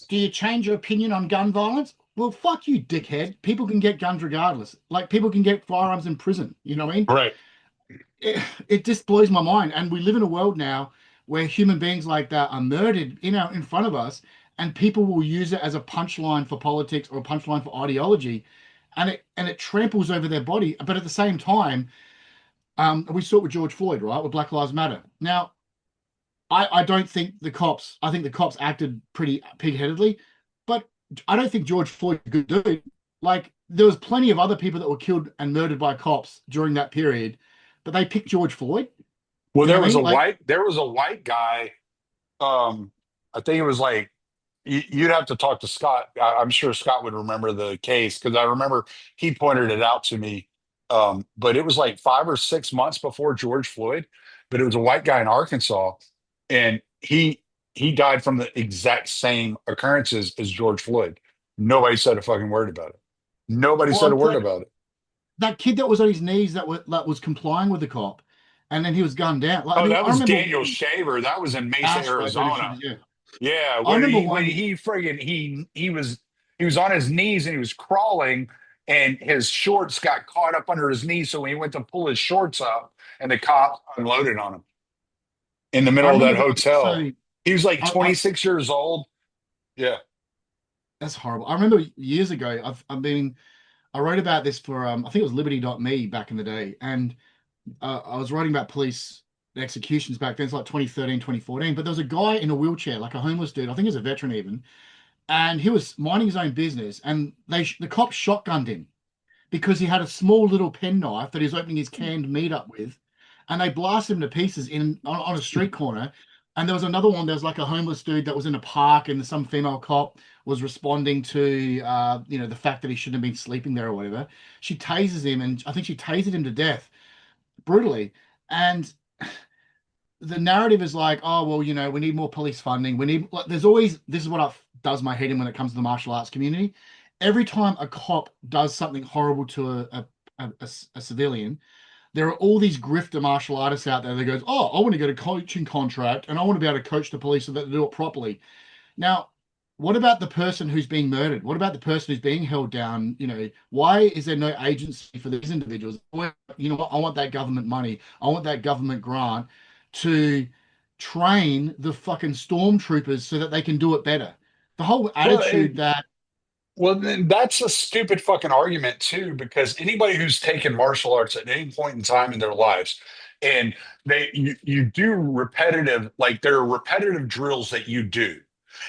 do you change your opinion on gun violence?" Well, fuck you, dickhead. People can get guns regardless. Like people can get firearms in prison. You know what I mean? Right. It just blows my mind. And we live in a world now where human beings like that are murdered in front of us, and people will use it as a punchline for politics or a punchline for ideology, and it tramples over their body. But at the same time, we saw it with George Floyd, right? With Black Lives Matter. Now, I don't think the cops. I think the cops acted pretty pig-headedly, but I don't think George Floyd was a good dude. Like there was plenty of other people that were killed and murdered by cops during that period, but they picked George Floyd. Well, You know what I mean? Like, there was a white guy. Um, I think it was like you'd have to talk to Scott. I'm sure Scott would remember the case because I remember he pointed it out to me. But it was like 5 or 6 months before George Floyd. But it was a white guy in Arkansas, and he died from the exact same occurrences as George Floyd. Nobody said a fucking word about it. Nobody said a well, word about it. that kid that was on his knees that was complying with the cop, and then he was gunned down. Like, I Oh, mean, that I was remember Daniel one. Shaver. That was in Mesa, That's right, Daniel Arizona. Shivers, yeah. Yeah, I where remember he when one. he friggin' he was on his knees and he was crawling and his shorts got caught up under his knees. So he went to pull his shorts up and the cop unloaded on him in the I middle of remember that one. hotel. So He was like I 26 years old. Yeah. that's horrible. I remember years ago. I wrote about this for I think it was Liberty.me back in the day, and I was writing about police executions back then. It's like 2013, 2014. But there was a guy in a wheelchair, like a homeless dude. I think he's a veteran even, and he was minding his own business, and the cops shotgunned him because he had a small little penknife that he was opening his canned meat up with, and they blasted him to pieces on a street corner. And there was another one. There was like a homeless dude that was in a park, and some female cop was responding to, the fact that he shouldn't have been sleeping there or whatever. She tases him, and I think she tasered him to death brutally. And the narrative is like, oh well, we need more police funding. We need like, there's always this is what does my head in when it comes to the martial arts community. Every time a cop does something horrible to a civilian, there are all these grifter martial artists out there that goes, oh, I want to get a coaching contract and I want to be able to coach the police so that they do it properly. Now, what about the person who's being murdered? What about the person who's being held down? Why is there no agency for these individuals? You know what? I want that government money. I want that government grant to train the fucking stormtroopers so that they can do it better. The whole Well, attitude that then that's a stupid fucking argument too, because anybody who's taken martial arts at any point in time in their lives, and you do repetitive, like there are repetitive drills that you do.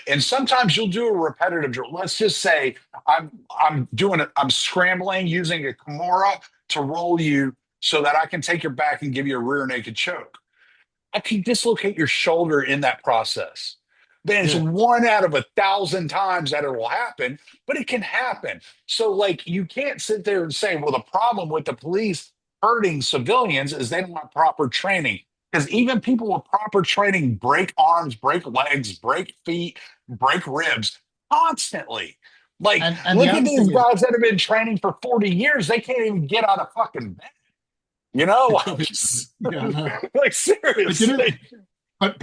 And sometimes you'll do a repetitive drill. Let's just say I'm doing it, I'm scrambling using a Kimura to roll you so that I can take your back and give you a rear naked choke. I could dislocate your shoulder in that process. then it's Yeah. one out of 1,000 times that it will happen, but it can happen. So, like, you can't sit there and say, well, the problem with the police hurting civilians is they don't have proper training. Because even people with proper training break arms, break legs, break feet, break ribs constantly. Like, And the look at other these thing is, guys that have been training for 40 years. They can't even get out of fucking bed. You know, I'm just yeah, I know. like, But you know, seriously. but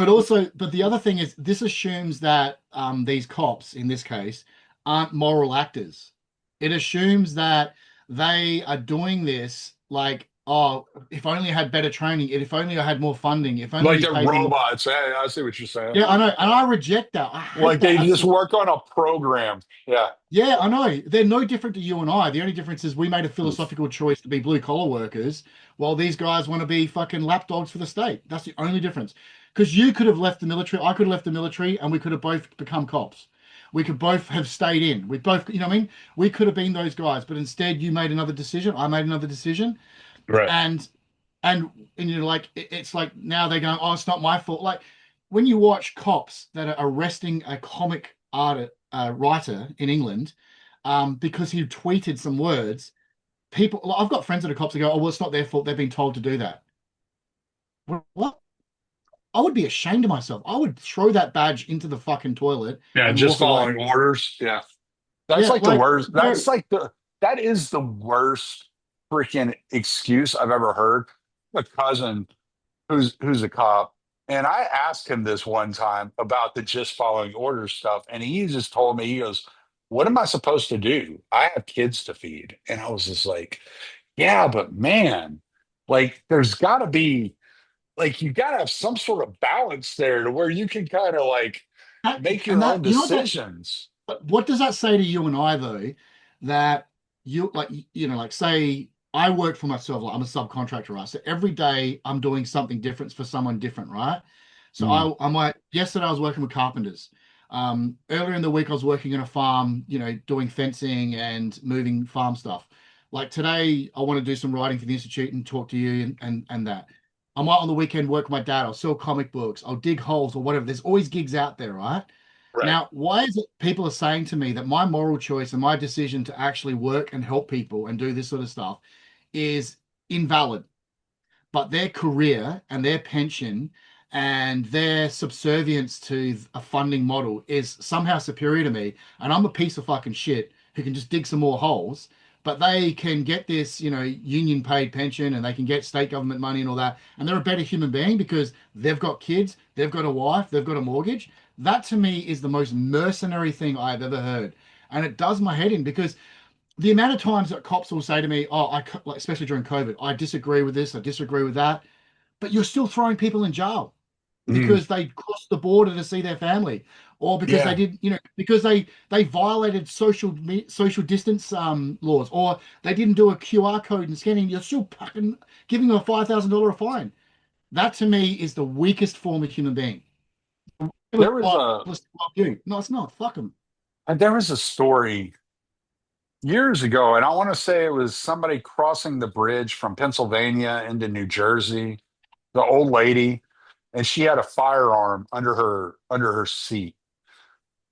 the other thing is, this assumes that these cops in this case aren't moral actors. It assumes that they are doing this like, oh, if only I had better training, if only I had more funding, if only Like we they're paid them more. robots. Hey, I see what you're saying. Yeah, I know, and I reject that. I hate Like that they just absolutely. work on a program. Yeah. Yeah, I know. They're no different to you and I. The only difference is we made a philosophical choice to be blue collar workers, while these guys want to be fucking lapdogs for the state. That's the only difference. Because you could have left the military, I could have left the military, and we could have both become cops. We could both have stayed in. We both, you know what I mean? We could have been those guys, but instead you made another decision. I made another decision, Right. and and and you're like, it's like now they're going, oh, it's not my fault. Like when you watch cops that are arresting a comic art writer in England, because he tweeted some words, people, like, I've got friends that are cops that go, oh, well, it's not their fault, they've been told to do that. What? I would be ashamed of myself. I would throw that badge into the fucking toilet Yeah. and Just walk away. following orders. Yeah. That's Yeah, like the like worst. there. That is the worst freaking excuse I've ever heard. A cousin who's a cop, and I asked him this one time about the just following orders stuff, and he just told me, he goes, "What am I supposed to do? I have kids to feed." And I was just like, "Yeah, but man, like there's got to be like you got to have some sort of balance there to where you can kind of like make And your own that, you know what that, decisions." but what does that say to you and I though? That you like, you know, like say I work for myself, like I'm a subcontractor, right? So every day I'm doing something different for someone different, right? So Mm, I'm like, yesterday I was working with carpenters. Earlier in the week I was working in a farm, you know, doing fencing and moving farm stuff. Like today I want to do some writing for the institute and talk to you and that. I might on the weekend work with my dad. I'll sell comic books. I'll dig holes or whatever. There's always gigs out there, right? right. Now, why is it people are saying to me that my moral choice and my decision to actually work and help people and do this sort of stuff is invalid? But their career and their pension and their subservience to a funding model is somehow superior to me. And I'm a piece of fucking shit who can just dig some more holes. But they can get this, you know, union paid pension and they can get state government money and all that. And they're a better human being because they've got kids, they've got a wife, they've got a mortgage. That to me is the most mercenary thing I've ever heard. And it does my head in because the amount of times that cops will say to me, "Oh, like especially during COVID, I disagree with this, I disagree with that," but you're still throwing people in jail Mm, because they crossed the border to see their family, or because they yeah. did, you know, because they violated social distance laws, or they didn't do a QR code and scanning. You're still fucking giving them a $5,000 fine. That to me is the weakest form of human being. There was a No, it's not. Fuck them. there was a story years ago, and I want to say it was somebody crossing the bridge from Pennsylvania into New Jersey, the old lady, and she had a firearm under her seat.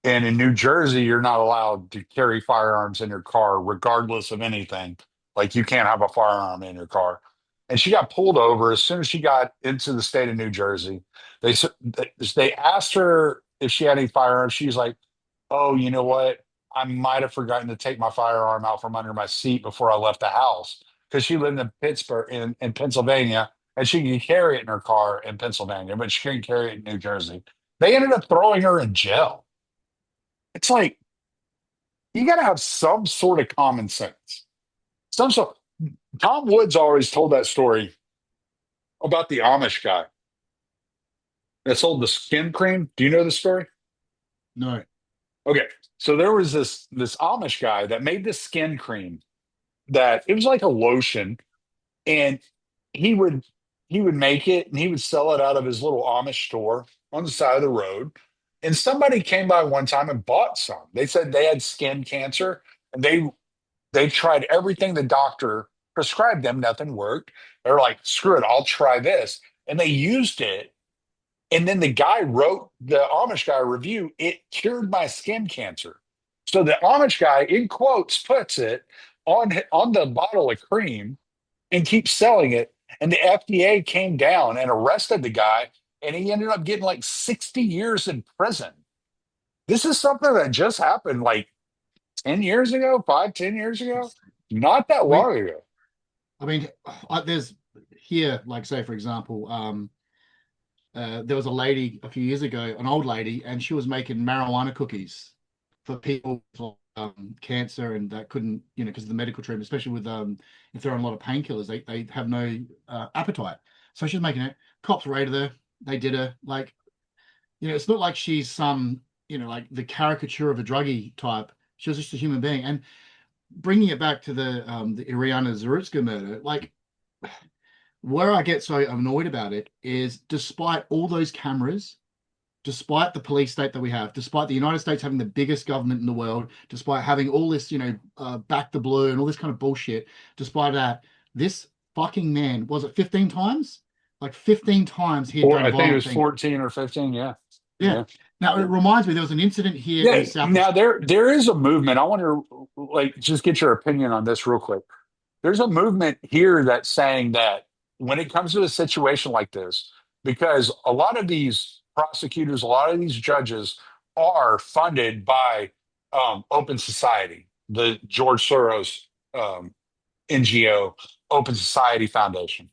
And in New Jersey, you're not allowed to carry firearms in your car, regardless of anything. Like you can't have a firearm in your car. And she got pulled over as soon as she got into the state of New Jersey. They asked her if she had any firearms. She's like, "Oh, you know what? I might have forgotten to take my firearm out from under my seat before I left the house," because she lived in Pittsburgh in Pennsylvania and she could carry it in her car in Pennsylvania, but she couldn't carry it in New Jersey. They ended up throwing her in jail. It's like you got to have some sort of common sense. Some sort. Tom Woods always told that story about the Amish guy that sold the skin cream. Do you know the story? No. Okay, so there was this Amish guy that made this skin cream that it was like a lotion, and he would he would make it and he would sell it out of his little Amish store on the side of the road. And somebody came by one time and bought some. They said they had skin cancer and they tried everything the doctor prescribed them, nothing worked. They're like, screw it, I'll try this. And they used it And then the guy wrote the Amish guy review, it cured my skin cancer. So the Amish guy, in quotes, puts it on the bottle of cream and keeps selling it. And the FDA came down and arrested the guy, and he ended up getting like 60 years in prison. This is something that just happened like 10 years ago, 5, 10 years ago, not that I mean, long ago. I mean, there's here, like say for example, there was a lady a few years ago, an old lady, and she was making marijuana cookies for people with cancer and that couldn't, because of the medical treatment, especially with if they're on a lot of painkillers, they have no appetite. So she was making it. Cops raided her. They did her. Like, it's not like she's some, like the caricature of a druggie type. She was just a human being. And bringing it back to the Iryna Zarutska murder, like where I get so annoyed about it is despite all those cameras, despite the police state that we have, despite the United States having the biggest government in the world, despite having all this, back the blue and all this kind of bullshit, despite that, this fucking man, was it 15 times? Like 15 times he had Or done I think it violent was things. 14 or 15. Yeah. Yeah. Yeah. Now it reminds me, there was an incident here in Yeah. South Now Australia. there is a movement. I want to like just get your opinion on this real quick. There's a movement here that's saying that when it comes to a situation like this, because a lot of these prosecutors, a lot of these judges are funded by Open Society, the George Soros NGO, Open Society Foundation,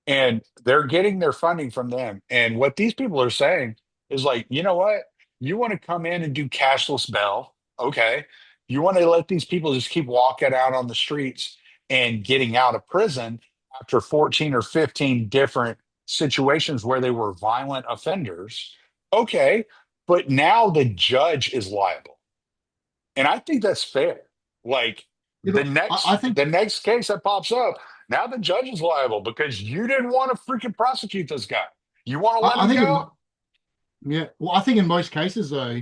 and they're getting their funding from them. And what these people are saying is like, you know what? You want to come in and do cashless bail, okay? You want to let these people just keep walking out on the streets and getting out of prison after 14 or 15 different situations where they were violent offenders. Okay, but now the judge is liable. And I think that's fair. Like the I next think the next case that pops up, now the judge is liable because you didn't want to freaking prosecute this guy. You want to let I him think go? yeah. Well, I think in most cases though,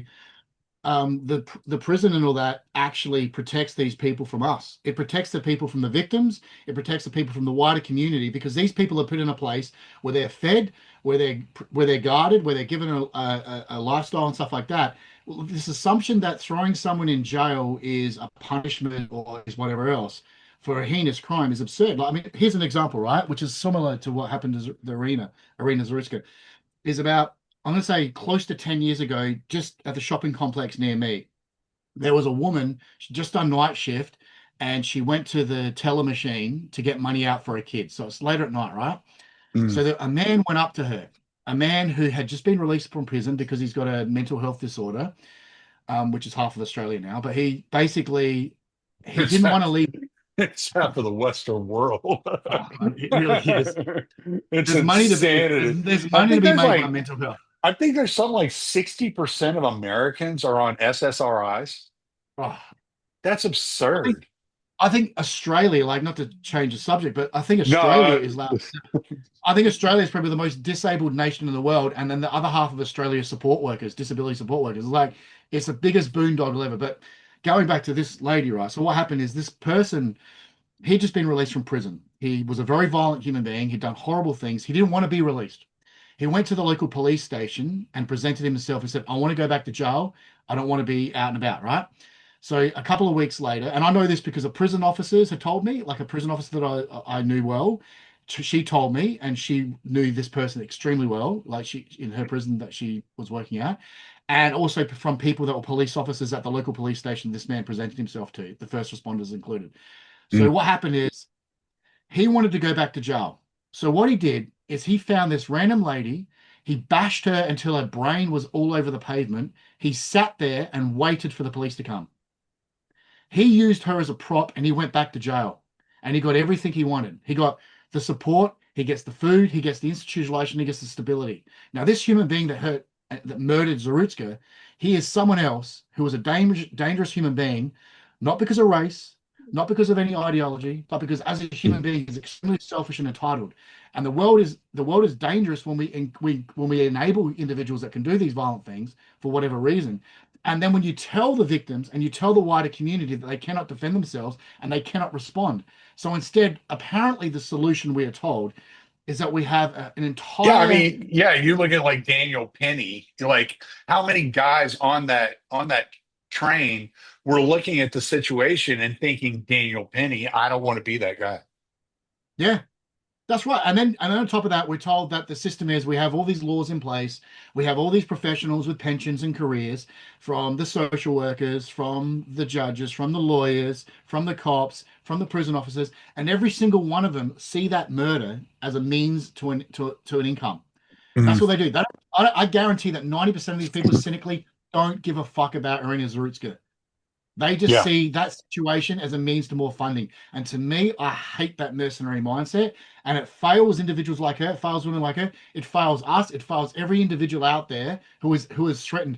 the prison and all that actually protects these people from us. It protects the people from the victims. It protects the people from the wider community because these people are put in a place where they're fed, where they're guarded, where they're given a lifestyle and stuff like that. Well, this assumption that throwing someone in jail is a punishment or is whatever else for a heinous crime is absurd. Like, I mean, here's an example, right? Which is similar to what happened to the Arena Zariska is about, I'm going to say close to 10 years ago, just at the shopping complex near me, there was a woman, she just done night shift, and she went to the teller machine to get money out for her kids. So it's later at night, right? Mm. So a man went up to her, a man who had just been released from prison because he's got a mental health disorder, which is half of Australia now. But he basically he It's didn't want to half, leave. it's half of the Western world. Oh, it really is. It's There's money to be insanity. there's I money to think be there's made by like mental health. I think there's something like 60% of Americans are on SSRIs. Oh, That's I think absurd. I think Australia, like not to change the subject, but I think No, Australia is like I think Australia is probably the most disabled nation in the world, and then the other half of Australia is support workers, disability support workers. Like it's the biggest boondoggle ever. But going back to this lady, right? So what happened is this person, he'd just been released from prison. He was a very violent human being. He'd done horrible things. He didn't want to be released. He went to the local police station and presented himself and said, I want to go back to jail. I don't want to be out and about, right? So a couple of weeks later, and I know this because a prison officers had told me, like a prison officer that I knew well, she told me, and she knew this person extremely well, like she in her prison that she was working at, and also from people that were police officers at the local police station this man presented himself to, the first responders included. So Mm. what happened is he wanted to go back to jail. So what he did is he found this random lady. He bashed her until her brain was all over the pavement. He sat there and waited for the police to come. He used her as a prop and he went back to jail. And he got everything he wanted. He got the support, he gets the food, he gets the institutionalization, he gets the stability. Now, this human being that murdered Zarutska, he is someone else who was a dangerous human being, not because of race, not because of any ideology, but because as a human being, he's extremely selfish and entitled. And the world is dangerous when we enable individuals that can do these violent things for whatever reason. And then when you tell the victims and you tell the wider community that they cannot defend themselves and they cannot respond. So instead, apparently, the solution we are told is that we have an Yeah, I entire mean, yeah, you look at like Daniel Penny, like how many guys on that train were looking at the situation and thinking Daniel Penny, I don't want to be that guy. yeah. That's right. And then on top of that, we're told that the system is we have all these laws in place. We have all these professionals with pensions and careers, from the social workers, from the judges, from the lawyers, from the cops, from the prison officers, and every single one of them see that murder as a means to an income. That's Mhm. what they do. I guarantee that 90% of these people cynically don't give a fuck about Iryna Zarutska. They just Yeah. see that situation as a means to more funding. And to me, I hate that mercenary mindset. And it fails individuals like her, it fails women like her, it fails us, it fails every individual out there who is threatened.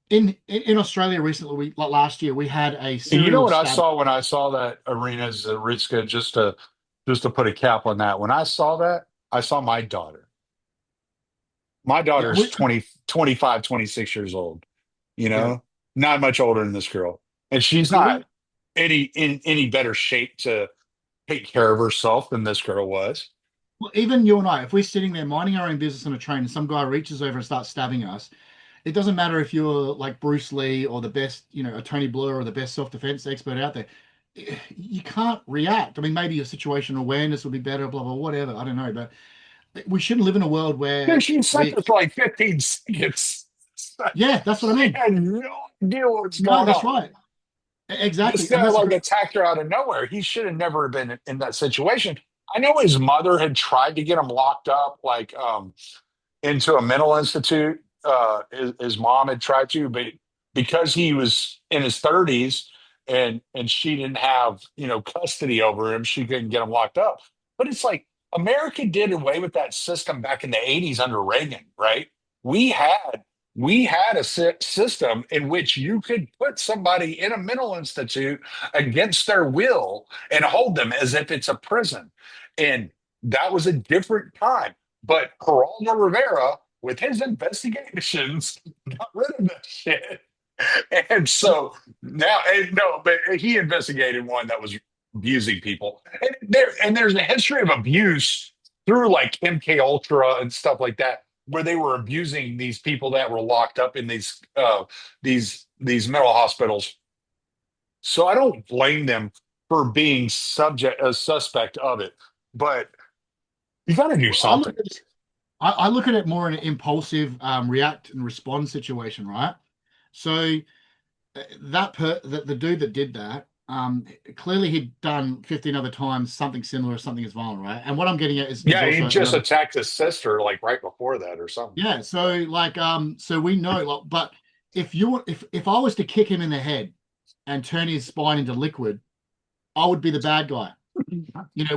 In Australia recently, like last year, we had a And you know serial what I stab. saw when I saw that Arena's Ritska, just to put a cap on that. When I saw that, I saw my daughter. My Yeah, daughter's 20, 25, 26 years old, you yeah. know, not much older than this girl. And she's Well, not in any better shape to take care of herself than this girl was. even you and I, if we're sitting there minding our own business on a train and some guy reaches over and starts stabbing us, it doesn't matter if you're like Bruce Lee or the best, a Tony Blair or the best self-defense expert out there. You can't react. I mean, maybe your situational awareness would be better, blah, blah, whatever. I don't know. But we shouldn't live in a world Dude, where she sat we, there for like 15 seconds. yeah, that's what I She mean. had no idea what was No, going that's on. right. This Exactly. And guy that's, like attacked her out of nowhere. He should have never been in that situation. I know his mother had tried to get him locked up, like into a mental institute. His mom had tried to, but because he was in his 30s and she didn't have custody over him, she couldn't get him locked up. But it's like America did away with that system back in the 80s under Reagan, right? We had we had a system in which you could put somebody in a mental institute against their will and hold them as if it's a prison. And that was a different time. But Geraldo Rivera, with his investigations, got rid of that shit. And so now, no, but he investigated one that was abusing people. And there's a history of abuse through like MK Ultra and stuff like that, where they were abusing these people that were locked up in these mental hospitals. So I don't blame them for being subject a suspect of it, but you got to do I look something. at it, I look at it more in an impulsive react and respond situation, right? So the dude that did that, clearly he'd done 15 other times something similar or something as violent, right? And what I'm getting at is Yeah, he also just another. attacked his sister like right before that or something. Yeah, so like so we know, like, but if I was to kick him in the head and turn his spine into liquid, I would be the bad guy.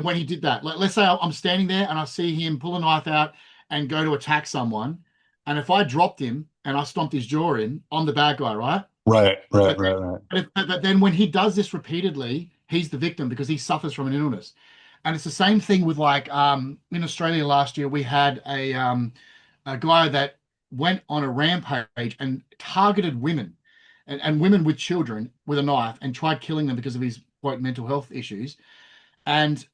When he did that. Like, let's say I'm standing there and I see him pull a knife out and go to attack someone, and if I dropped him and I stomped his jaw in, I'm the bad guy, right? Right, right, But right, right. but then when he does this repeatedly, he's the victim because he suffers from an illness. And it's the same thing with like in Australia last year we had a guy that went on a rampage and targeted women and women with children with a knife and tried killing them because of his quote mental health issues. And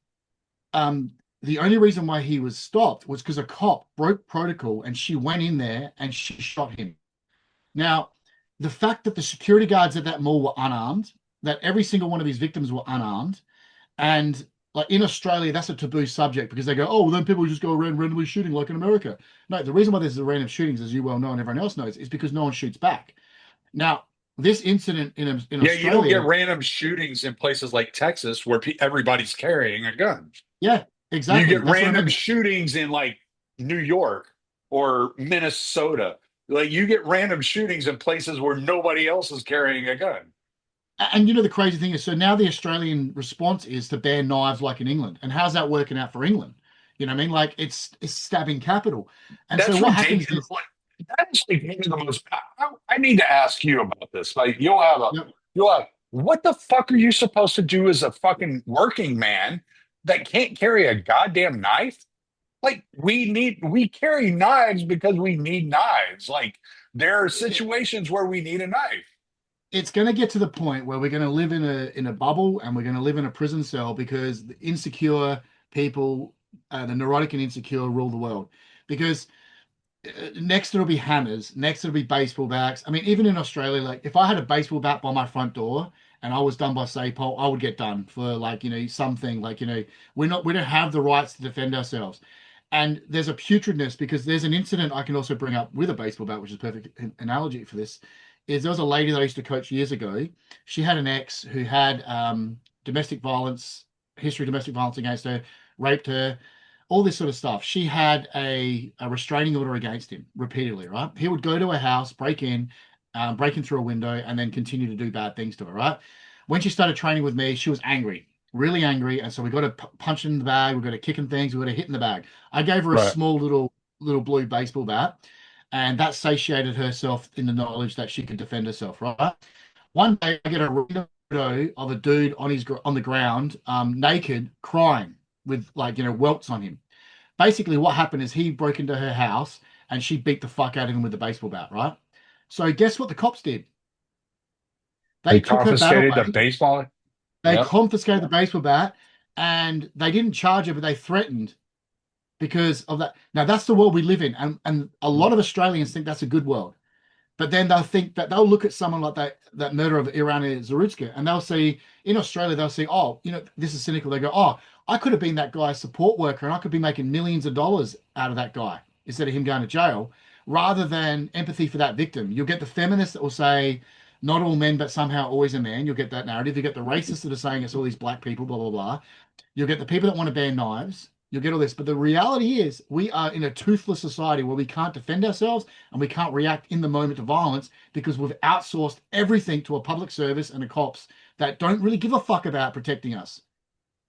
um, the only reason why he was stopped was because a cop broke protocol and she went in there and she shot him. Now, the fact that the security guards at that mall were unarmed, that every single one of his victims were unarmed, and like in Australia, that's a taboo subject because they go, oh, well, then people just go around randomly shooting like in America. No, the reason why there's a random shootings, as you well know and everyone else knows, is because no one shoots back. Now, this incident in Yeah, you don't get Australia, random shootings in places like Texas where everybody's carrying a gun. yeah, You exactly. get That's what I random meant. shootings in like New York or Minnesota. Like you get random shootings in places where nobody else is carrying a gun. And the crazy thing is, so now the Australian response is to ban knives like in England. And how's that working out for England? You know what I mean? Like it's stabbing capital. And so That's what happens ridiculous. is, Like, that's like one of the most. I need to ask you about this. Like, yep, you'll have. What the fuck are you supposed to do as a fucking working man that can't carry a goddamn knife? Like, we carry knives because we need knives. Like, there are it, situations where we need a knife. it's going to get to the point where we're going to live in a bubble and we're going to live in a prison cell because the insecure people the neurotic and insecure rule the world because next it'll be hammers, next it'll be baseball bats. I mean, even in Australia, like if I had a baseball bat by my front door and I was done by SAPOL, I would get done for like, something like, we don't have the rights to defend ourselves. And there's a putridness because there's an incident I can also bring up with a baseball bat, which is a perfect analogy for this. Is there was a lady that I used to coach years ago. She had an ex who had domestic violence, history of domestic violence against her, raped her, all this sort of stuff. She had a restraining order against him repeatedly, right? He would go to her house, break in through a window, and then continue to do bad things to her, right? When she started training with me, she was angry, really angry. And so we got to punch in the bag, we got to kick in things, we got to hit in the bag. I gave her a Right. small little blue baseball bat, and that satiated herself in the knowledge that she could defend herself, right? One day I get a photo of a dude on the ground, naked, crying with like welts on him. Basically, what happened is he broke into her house and she beat the fuck out of him with a baseball bat, right? So guess what the cops did? They They took her bat confiscated the away. baseball. They Yep. confiscated the baseball bat, and they didn't charge her, but they threatened because of that. Now that's the world we live in, and a lot of Australians think that's a good world. But then they'll think that they'll look at someone like that murder of Iryna Zarutska, and they'll see in Australia they'll see, oh, this is cynical. They go, oh, I could have been that guy's support worker, and I could be making millions of dollars out of that guy instead of him going to jail, rather than empathy for that victim. You'll get the feminists that will say, not all men, but somehow always a man. You'll get that narrative. You get the racists that are saying it's all these black people, blah blah blah. You'll get the people that want to ban knives. You'll get all this. But the reality is, we are in a toothless society where we can't defend ourselves and we can't react in the moment to violence because we've outsourced everything to a public service and the cops that don't really give a fuck about protecting us.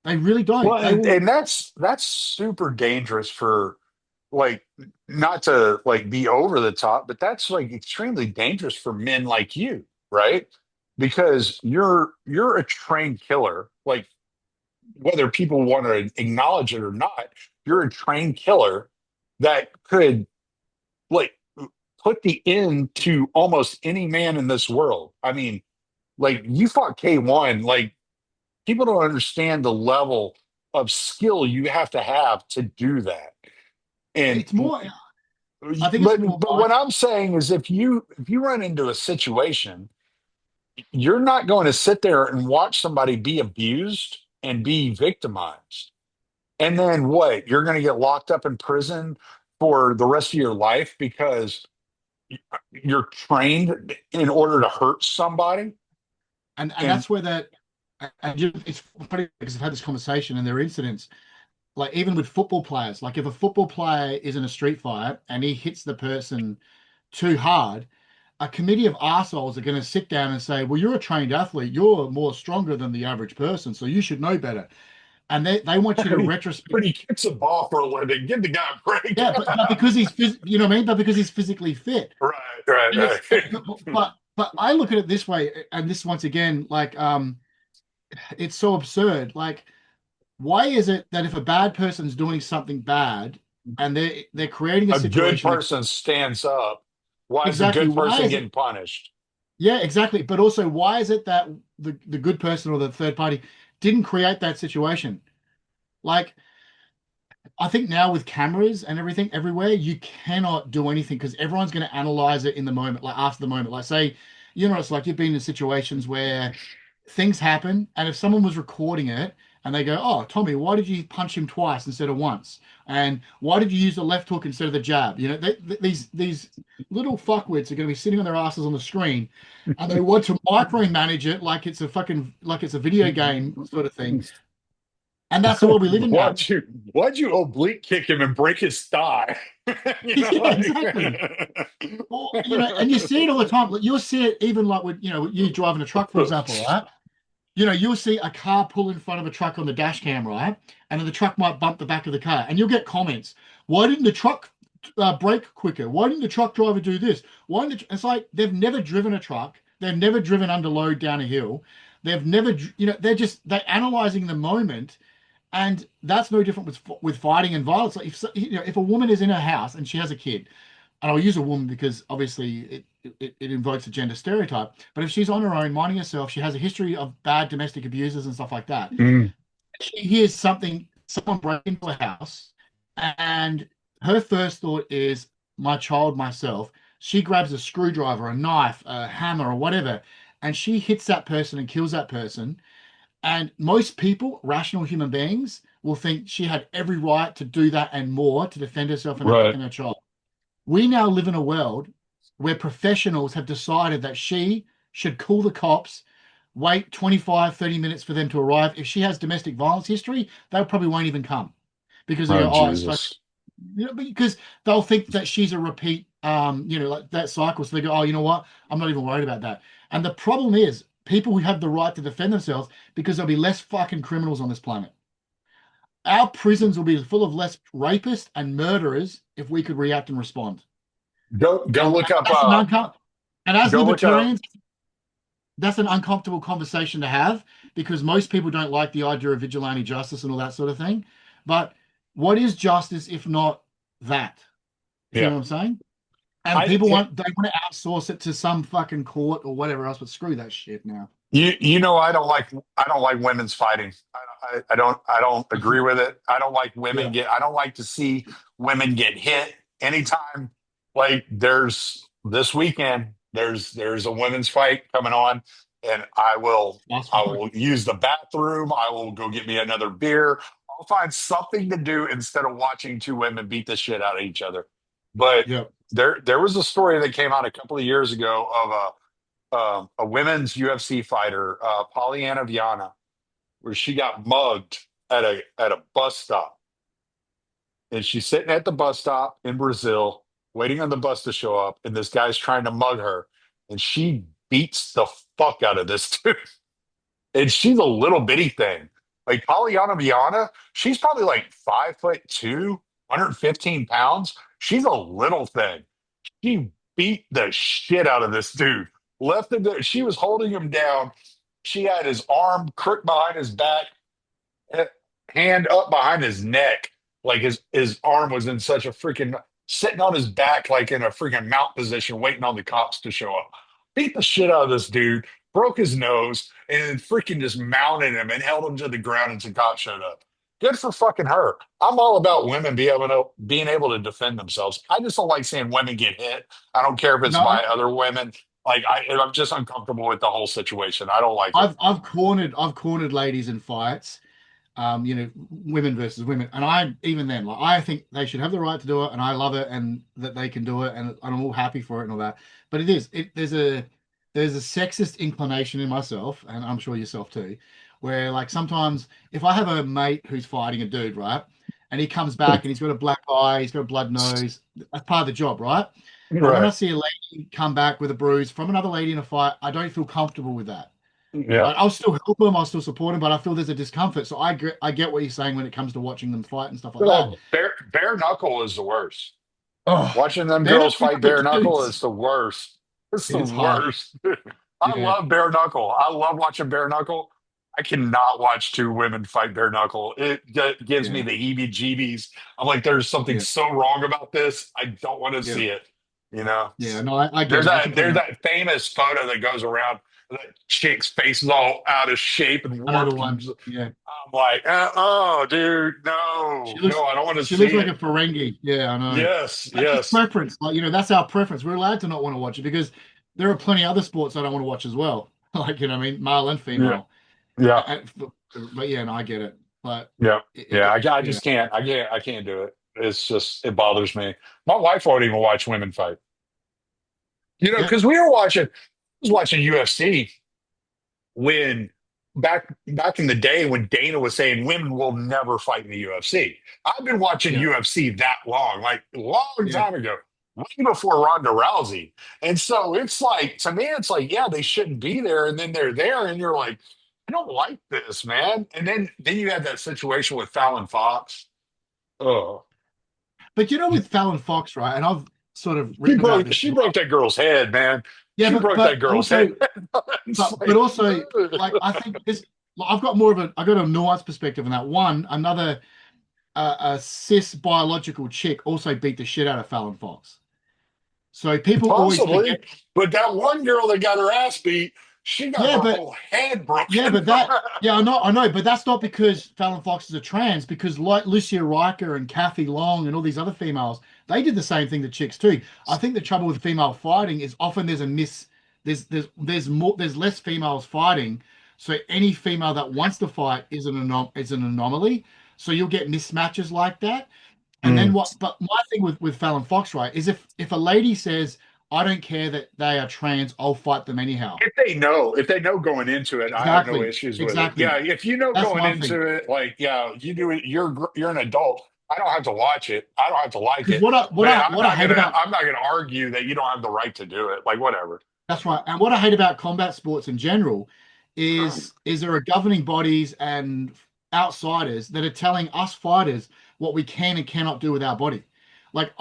They really don't. Well, They will. and that's super dangerous for like not to like be over the top, but that's like extremely dangerous for men like you, right? Because you're a trained killer. Like whether people want to acknowledge it or not, you're a trained killer that could like put the end to almost any man in this world. I mean, like you fought K1, like people don't understand the level of skill you have to do that. And It's more. I think it's more. but what I'm saying is if you run into a situation, you're not going to sit there and watch somebody be abused and be victimized. And then what? You're going to get locked up in prison for the rest of your life because you're trained in order to hurt somebody. And And that's where that. And it's funny because I've had this conversation and there are incidents like even with football players. Like if a football player is in a street fight and he hits the person too hard, a committee of arseholes are going to sit down and say, well, you're a trained athlete. You're more stronger than the average person, so you should know better. And they want you to retrospect. when he kicks a ball for a living, give the guy a break. Yeah, but because you know what I mean? But because he's physically fit. Right, right, And it's, right. but I look at it this way, and this once again, like, it's so absurd. Like, why is it that if a bad person's doing something bad and they're creating a A good situation that person stands up. Why is a exactly good why person is it getting punished? yeah, exactly. But also, why is it that the good person or the third party didn't create that situation? Like, I think now with cameras and everything everywhere, you cannot do anything because everyone's going to analyze it in the moment, like after the moment. Like, say, it's like you've been in situations where things happen, and if someone was recording it and they go, "Oh, Tommy, why did you punch him twice instead of once? And why did you use the left hook instead of the jab?" These little fuckwits are going to be sitting on their asses on the screen, and they want to micromanage it like it's a video game sort of thing. And that's the world we live in now. Why'd you oblique kick him and break his thigh? you know, Yeah, exactly. Or, and you see it all the time. Like, you'll see it even like with, you driving a truck, for like example, right? You'll see a car pull in front of a truck on the dash cam, right? And then the truck might bump the back of the car, and you'll get comments. Why didn't the truck brake quicker? Why didn't the truck driver do this? It's like they've never driven a truck. They've never driven under load down a hill. They've never, they're analyzing the moment, and that's no different with fighting and violence. Like if a woman is in her house and she has a kid, and I'll use a woman because obviously it invokes a gender stereotype. But if she's on her own, minding herself, she has a history of bad domestic abusers and stuff like that. mm, She hears something. someone break into a house, and her first thought is, my child, myself. She grabs a screwdriver, a knife, a hammer, or whatever, and she hits that person and kills that person. And most people, rational human beings, will think she had every right to do that and more to defend herself Right. and her child. We now live in a world where professionals have decided that she should call the cops, wait 25, 30 minutes for them to arrive. If she has domestic violence history, they probably won't even come because they Oh go, oh, it's like, Jesus. because they'll think that she's a repeat, like that cycle. So they go, oh, you know what? I'm not even worried about that. And the problem is, people who have the right to defend themselves, because there'll be less fucking criminals on this planet. Our prisons will be full of less rapists and murderers if we could react and respond. Go And look up that's an uncomfortable. And as go look up libertarians, that's an uncomfortable conversation to have because most people don't like the idea of vigilante justice and all that sort of thing. But what is justice if not that? Do you yeah. know what I'm saying? And I people want they want to outsource it to some fucking court or whatever else, but screw that shit now. you know I don't like women's fighting. I don't agree with it. I don't like women Yeah, get I don't like to see women get hit anytime. Like there's this weekend there's a women's fight coming on, and that's I fine. will use the bathroom. I will go get me another beer. I'll find something to do instead of watching two women beat the shit out of each other. But Yeah, there was a story that came out a couple of years ago of a women's UFC fighter, Pollyanna Viana, where she got mugged at a bus stop, and she's sitting at the bus stop in Brazil, waiting on the bus to show up, and this guy's trying to mug her, and she beats the fuck out of this dude, and she's a little bitty thing. Like Pollyanna Viana, she's probably like 5'2", 115 pounds. She's a little thing. She beat the shit out of this dude. Left him there. She was holding him down. She had his arm crooked behind his back, eh, hand up behind his neck. Like his arm was in such a freaking sitting on his back, like in a freaking mount position, waiting on the cops to show up. Beat the shit out of this dude, broke his nose, and then freaking just mounted him and held him to the ground until cops showed up. Good for fucking her. I'm all about women being able to defend themselves. I just don't like seeing women get hit. I don't care if it's no, by other women. I'm just uncomfortable with the whole situation. I don't like it. I've cornered ladies in fights, women versus women. And I, even then, like, I think they should have the right to do it, and I love it, and that they can do it, and I'm all happy for it and all that. But there's a sexist inclination in myself, and I'm sure yourself too, where like sometimes if I have a mate who's fighting a dude, right, and he comes back and he's got a black eye, he's got a blood nose, that's part of the job, right? But when I Right. see a lady come back with a bruise from another lady in a fight, I don't feel comfortable with that. Yeah. Like, I'll still help them, I'll still support them, but I feel there's a discomfort. So I get what you're saying when it comes to watching them fight and stuff like that. Oh, bare knuckle is the worst. Oh, Watching them they're girls not fight good bare knuckle dudes. is the worst. It's the It's hard. worst. I Yeah, love bare knuckle. I love watching bare knuckle. I cannot watch two women fight bare knuckle. Gives me yeah, the heebie-jeebies. I'm like, there's something yeah, so wrong about this. I don't want to yeah, see it. You know, yeah. No, I get it. I completely there's understand. that famous photo that goes around. That chick's face is all out of shape and I know the warped. one. And Yeah. I'm like, oh, dude, She no, looks I don't want to she looks see like a it. Ferengi. Yeah, I know. Yes, That's just yes, preference. Like, that's our preference. We're allowed to not want to watch it because there are plenty of other sports I don't want to watch as well. Like, what I mean, male and yeah, female. yeah, But yeah, no, I get it. But yeah, yeah. I yeah, just can't. I can't do it. It's just it bothers me. My wife won't even watch women fight. You know, yeah, because I was watching UFC when back in the day when Dana was saying women will never fight in the UFC. I've been watching yeah, UFC that long, like a long yeah. time ago, way before Ronda Rousey. And so it's like to me, it's like, yeah, they shouldn't be there, and then they're there, and you're like, I don't like this, man. And then you had that situation with Fallon Fox. Oh, But with Fallon Fox, right? And I've sort of written about this she as broke well. that girl's head, man. Yeah, She but broke that but girl's head. also, It's but like, also, like, I think this. Like, I got a nuanced perspective on that. One, another a cis biological chick also beat the shit out of Fallon Fox. So people always forget. possibly, but that one girl that got her ass beat, She got Yeah, her but whole head yeah, broken. but that, yeah, I know, but that's not because Fallon Fox is a trans, because like Lucia Riker and Kathy Long and all these other females, they did the same thing to chicks too. I think the trouble with female fighting is often there's less females fighting, so any female that wants to fight is an anomaly. So you'll get mismatches like that. And then Mm. what? But my thing with Fallon Fox, right, is if a lady says, "I don't care that they are trans, I'll fight them anyhow." If they know going into it, I have no Exactly, issues with it. exactly. Yeah, if you know That's going my thing. into it, like, yeah, you do it. You're an adult. I don't have to watch it. I don't have to like Because it. But what I hate about I'm not gonna argue that you don't have the right to do it. Like, whatever. that's right, and what I hate about combat sports in general is there are governing bodies and outsiders that are telling us fighters what we can and cannot do with our body. Like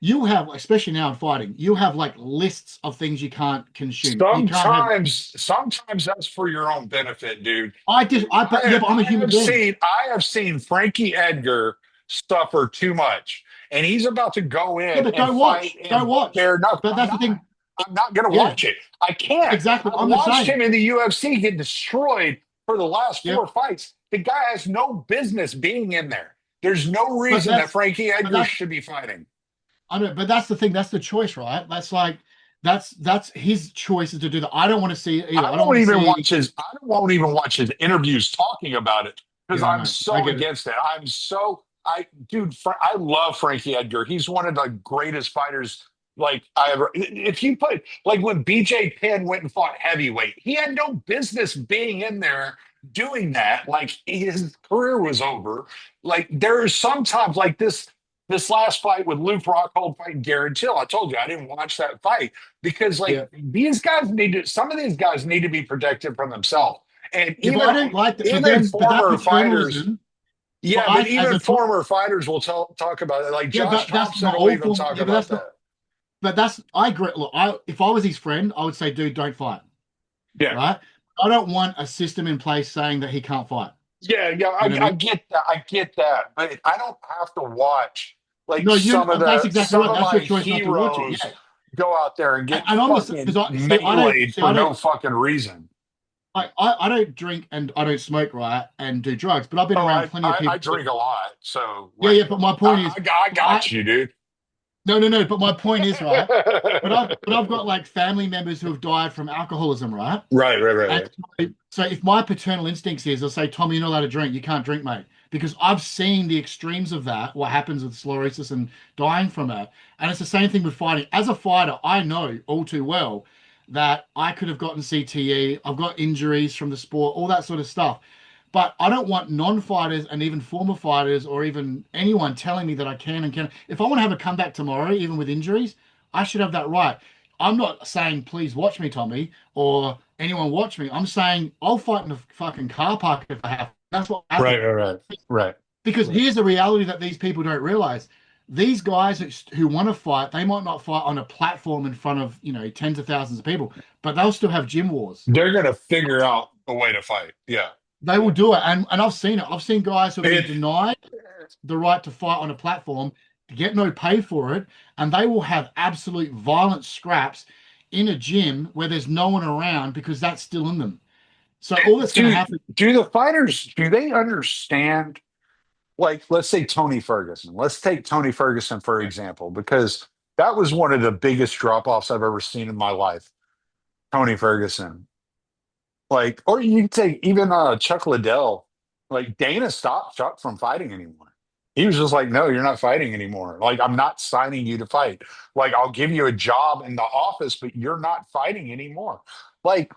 you have, especially now in fighting, you have like lists of things you can't consume. You can't have. Sometimes that's for your own benefit, dude. But yeah, but I'm a human being. I have seen Frankie Edgar suffer too much, and he's about to go Yeah, in but and fight and don't butt watch. bare knuckle. But that's the thing. I'm not going to Yeah, watch it. I can't. exactly. I've I'm the watched same. him in the UFC get destroyed for the last Yep. four fights. The guy has no business being in there. There's no But reason that that's Frankie but Edgar that's should be fighting. I know, but that's the thing. That's the choice, right? That's like that's his choice is to do that. I don't want to see it either. I don't want to see. I won't even watch his interviews talking about it because Yeah, I I'm know. I so get it. against it. I love Frankie Edgar. He's one of the greatest fighters like I ever. If you put like when BJ Penn went and fought heavyweight, he had no business being in there doing that. Like his career was over. Like there are sometimes like this last fight with Luke Rockhold fighting Garrett Till. I told you I didn't watch that fight because like Yeah. some of these guys need to be protected from themselves. And Yeah, but I don't like that. But that former fighters, paternalism, but yeah, but I as even a former fighters will talk about it. Like yeah, Josh but that's Thompson not will all even form. talk Yeah, but about that's not. that. But that's I agree. Look, I if I was his friend, I would say, dude, don't fight. Yeah. Right? I don't want a system in place saying that he can't fight. Yeah, You know what I I mean? get that. I get that. But I don't have to watch like No, you. That's exactly some right. of That's my your choice not to watch it. heroes Yeah, go out there and get and I'm the because fucking I see. meleeed for no fucking reason. I don't drink and I don't smoke, right, and do drugs, but I've been Oh, around plenty of I people. drink a lot. So Yeah, like yeah. But my point is, I I got you, dude. no, no, no. But my point is, right. But I've got like family members who have died from alcoholism, right? And Right. so if my paternal instincts is, I'll say, Tommy, you're not allowed to drink. You can't drink, mate. Because I've seen the extremes of that, what happens with sclerosis and dying from it. And it's the same thing with fighting. As a fighter, I know all too well that I could have gotten CTE. I've got injuries from the sport, all that sort of stuff. But I don't want non-fighters and even former fighters or even anyone telling me that I can and can. If I want to have a comeback tomorrow, even with injuries, I should have that right. I'm not saying please watch me, Tommy, or anyone watch me. I'm saying I'll fight in a fucking car park if I have. That's what happened. Right. Because here's the reality that these people don't realize. These guys who want to fight, they might not fight on a platform in front of, tens of thousands of people, but they'll still have gym wars. They're gonna figure out a way to fight. Yeah. They will do it. And I've seen it. I've seen guys who have been It, denied the right to fight on a platform, get no pay for it, and they will have absolute violent scraps in a gym where there's no one around because that's still in them. So all that's going to happen. do the fighters do they understand like let's say Tony Ferguson. Let's take Tony Ferguson for example, because that was one of the biggest drop offs I've ever seen in my life. Tony Ferguson. Like, or you can take even Chuck Liddell. Like Dana stopped Chuck from fighting anymore. He was just like, no, you're not fighting anymore. Like, I'm not signing you to fight. Like, I'll give you a job in the office, but you're not fighting anymore. Like,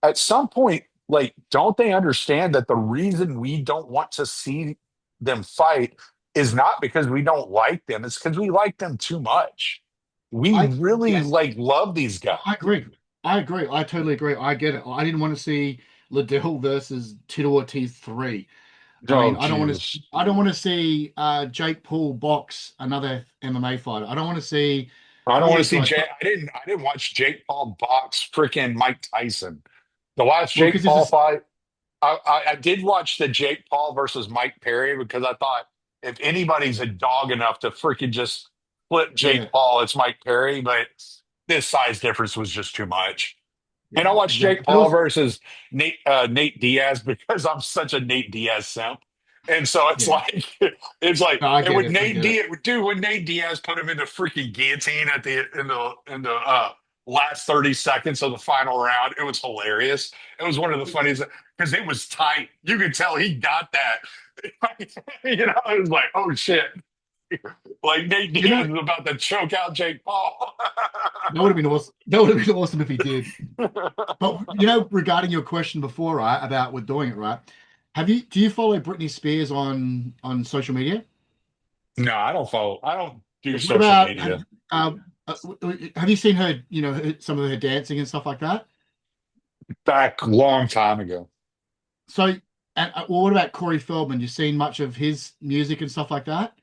at some point, like, don't they understand that the reason we don't want to see them fight is not because we don't like them, it's because we like them too much. We I really Yes, like love these guys. I agree. I agree. I totally agree. I get it. I didn't want to see Liddell versus Tito Ortiz 3. I mean, Oh, Jesus. I don't want to see Jake Paul box another MMA fighter. I don't want to see I don't all want to these see guys. Jay. I didn't watch Jake Paul box freaking Mike Tyson. The last Well, Jake because it's Paul just fight, I did watch the Jake Paul versus Mike Perry because I thought if anybody's a dog enough to freaking just flip Jake yeah. Paul, it's Mike Perry. But this size difference was just too much. And I Yeah, watched Jake exactly. But Paul also, versus Nate Diaz because I'm such a Nate Diaz simp. And so it's yeah, like it's like no, I and get with it. I Nate get it. Diaz, dude, when Nate Diaz put him in the freaking guillotine at the last 30 seconds of the final round, it was hilarious. It was one of the funniest because it was tight. You could tell he got that. It was like, oh shit. Like Nate You Diaz know, is about to choke out Jake Paul. that would have been awesome. That would have been awesome if he did. But regarding your question before, right, about with doing it, right? Do you follow Britney Spears on social media? No, I don't follow. I don't do What social about media. have you seen her, some of her dancing and stuff like that? Back long time ago. So, and well, what about Corey Feldman? You seen much of his music and stuff like that?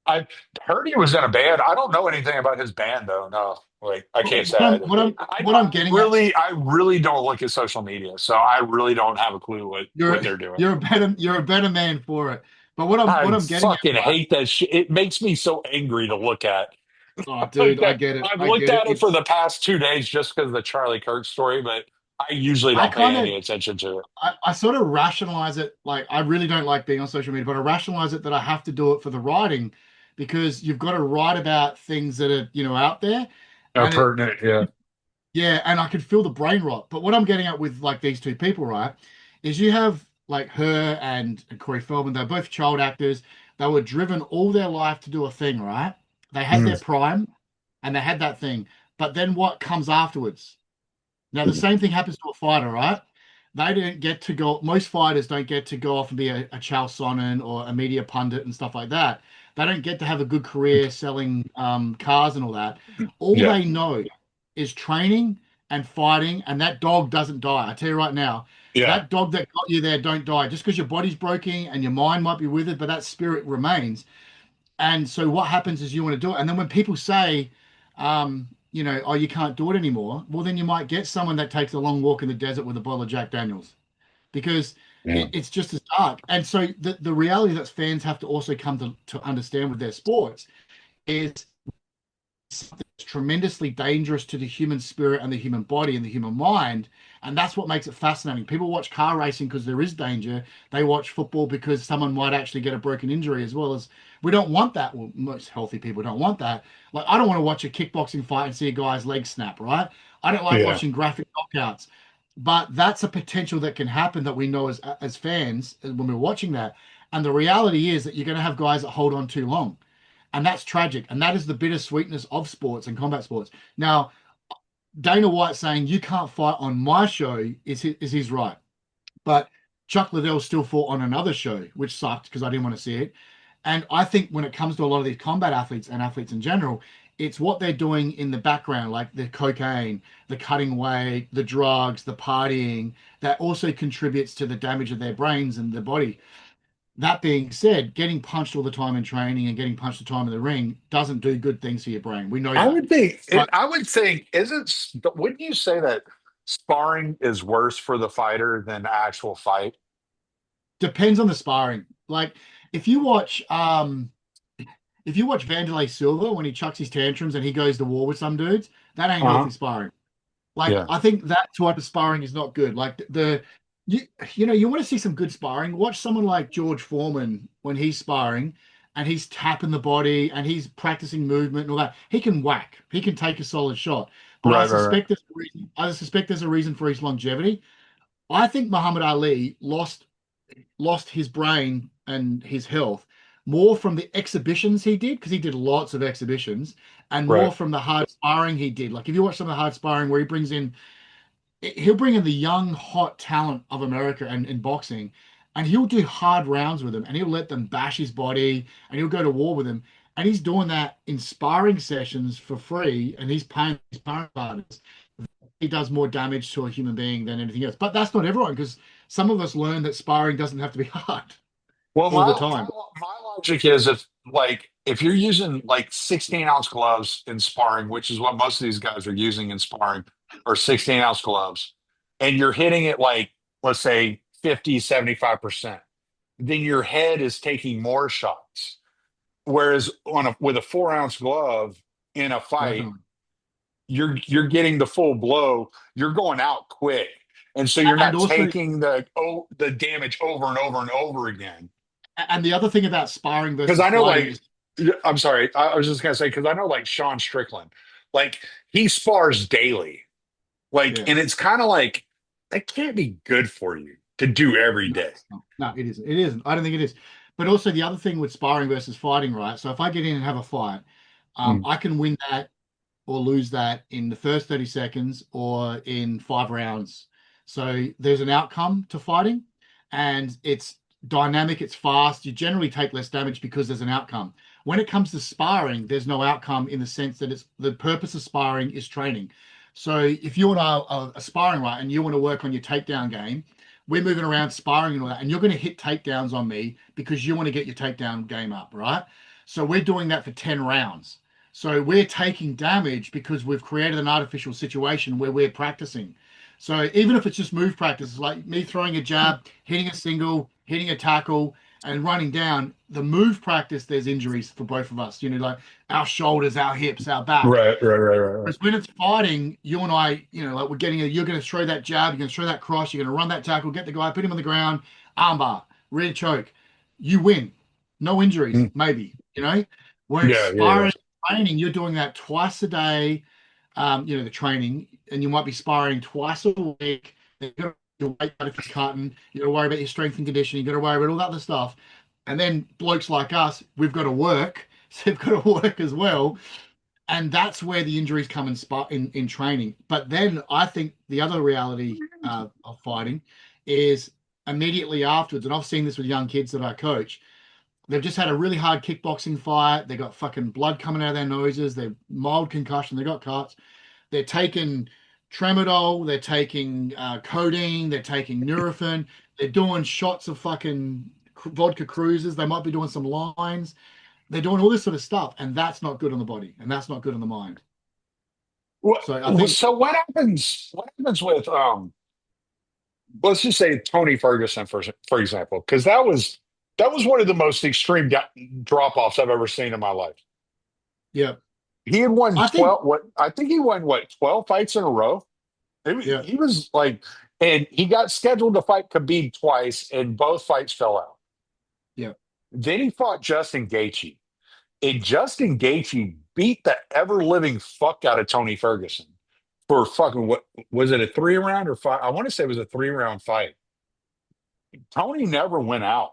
I heard he was in a band. I don't know anything about his band though. No, like I What can't say I do. what I'm getting at, I really don't look at social media, so I really don't have a clue what you're they're doing. you're a better man for it. But what I I'm getting at, fucking right? hate that shit. It makes me so angry to look at. Oh, Like dude, I that. get it. I've I looked get it. at it for It's the past 2 days just because of the Charlie Kirk story, but I usually I don't pay kind of any attention to it. I sort of rationalize it like I really don't like being on social media, but I rationalize it that I have to do it for the writing because you've got to write about things that are, out there. And it Pertinent, yeah. Yeah, and I could feel the brain rot. But what I'm getting at with like these two people, right, is you have like her and Corey Feldman, they're both child actors. They were driven all their life to do a thing, right? They had Mm. their prime and they had that thing. But then what comes afterwards? Now, the same thing happens to a fighter, right? They don't get to go, most fighters don't get to go off and be a Chael Sonnen or a media pundit and stuff like that. They don't get to have a good career selling cars and all that. All Yeah, they know is training and fighting, and that dog doesn't die. I tell you right now, yeah, that dog that got you there don't die. Just because your body's broken and your mind might be with it, but that spirit remains. And so what happens is you want to do it. And then when people say, oh, you can't do it anymore, well, then you might get someone that takes a long walk in the desert with a bottle of Jack Daniels because yeah. it's just as dark. And so the reality that fans have to also come to understand with their sports is something that's tremendously dangerous to the human spirit and the human body and the human mind. And that's what makes it fascinating. People watch car racing because there is danger. They watch football because someone might actually get a broken injury, as well as we don't want that. Well, most healthy people don't want that. Like, I don't want to watch a kickboxing fight and see a guy's leg snap, right? I don't like Yeah. watching graphic knockouts. But that's a potential that can happen that we know as fans when we're watching that. And the reality is that you're going to have guys that hold on too long. And that's tragic. And that is the bittersweetness of sports and combat sports. Now, Dana White saying you can't fight on my show is his right. But Chuck Liddell still fought on another show, which sucked because I didn't want to see it. And I think when it comes to a lot of these combat athletes and athletes in general, it's what they're doing in the background, like the cocaine, the cutting weight, the drugs, the partying, that also contributes to the damage of their brains and their body. That being said, getting punched all the time in training and getting punched all the time in the ring doesn't do good things for your brain. We know I that. would think But I would think wouldn't you say that sparring is worse for the fighter than the actual fight? depends on the sparring. Like if you watch if you watch Vanderlei Silva when he chucks his tantrums and he goes to war with some dudes, that ain't Uh-huh. healthy sparring. Like Yeah. I think that type of sparring is not good. Like you you want to see some good sparring. Watch someone like George Foreman when he's sparring and he's tapping the body and he's practicing movement and all that. He can whack. He can take a solid shot. But Right, right, right. I suspect there's a reason for his longevity. I think Muhammad Ali lost his brain and his health more from the exhibitions he did because he did lots of exhibitions and more Right. from the hard sparring he did. Like if you watch some of the hard sparring where he'll bring in the young, hot talent of America and in boxing, and he'll do hard rounds with them, and he'll let them bash his body, and he'll go to war with them. And he's doing that in sparring sessions for free, and he's paying his sparring partners. He does more damage to a human being than anything else. But that's not everyone, because some of us learn that sparring doesn't have to be hard Well, all the my time. my logic is if you're using like 16-ounce gloves in sparring, which is what most of these guys are using in sparring, or 16-ounce gloves, and you're hitting it like let's say 50, 75%, then your head is taking more shots. Whereas with a 4-ounce glove in a fight, Definitely. you're getting the full blow. You're going out quick, and so you're And not also, taking the damage over and over and over again. and the other thing about sparring Because versus I know, fighting like, is, I'm sorry, I was just gonna say because I know, like Sean Strickland, like he spars daily, like, yeah. and it's kind of like that can't be good for you to do every No, day. it's not. No, it isn't. It isn't. I don't think it is. But also the other thing with sparring versus fighting, right? So if I get in and have a fight, Mm. I can win that or lose that in the first 30 seconds or in 5 rounds. So there's an outcome to fighting, and it's dynamic, it's fast. You generally take less damage because there's an outcome. When it comes to sparring, there's no outcome in the sense that it's the purpose of sparring is training. So if you and I are sparring, right, and you want to work on your takedown game, we're moving around sparring and all that, and you're going to hit takedowns on me because you want to get your takedown game up, right? So we're doing that for 10 rounds. So we're taking damage because we've created an artificial situation where we're practicing. So even if it's just move practice, like me throwing a jab, hitting a single, hitting a tackle, and running down, the move practice, there's injuries for both of us. Like our shoulders, our hips, our back. Right, right, right, right, right. Because when it's fighting, you and I, like we're getting you're going to throw that jab, you're going to throw that cross, you're going to run that tackle, get the guy, put him on the ground, armbar, rear choke. You win. No injuries, Mm. maybe. Where it's Yeah, yeah, yeah. sparring, training, you're doing that twice a day, the training, and you might be sparring twice a week. You got your weight out if you're cutting, you got to worry about your strength and conditioning, you got to worry about all that other stuff. And then blokes like us, we've got to work. So they've got to work as well, and that's where the injuries come in spot in training. But then I think the other reality of fighting is immediately afterwards, and I've seen this with young kids that I coach. They've just had a really hard kickboxing fight. They got fucking blood coming out of their noses. They're mild concussion. They got cuts. They're taking tramadol. They're taking codeine. They're taking Nurofen. They're doing shots of fucking vodka cruises. They might be doing some lines. They're doing all this sort of stuff, and that's not good on the body, and that's not good on the mind. So I think, So what happens? What happens with let's just say Tony Ferguson for example, because that was one of the most extreme drop offs I've ever seen in my life. yeah, He had won I think, 12. What I think he won 12 fights in a row. yeah, He was like, and he got scheduled to fight Khabib twice, and both fights fell out. yeah, Then he fought Justin Gaethje, and Justin Gaethje beat the ever living fuck out of Tony Ferguson for fucking what was it, a 3 round or five? I want to say it was a 3 round fight. Tony never went out.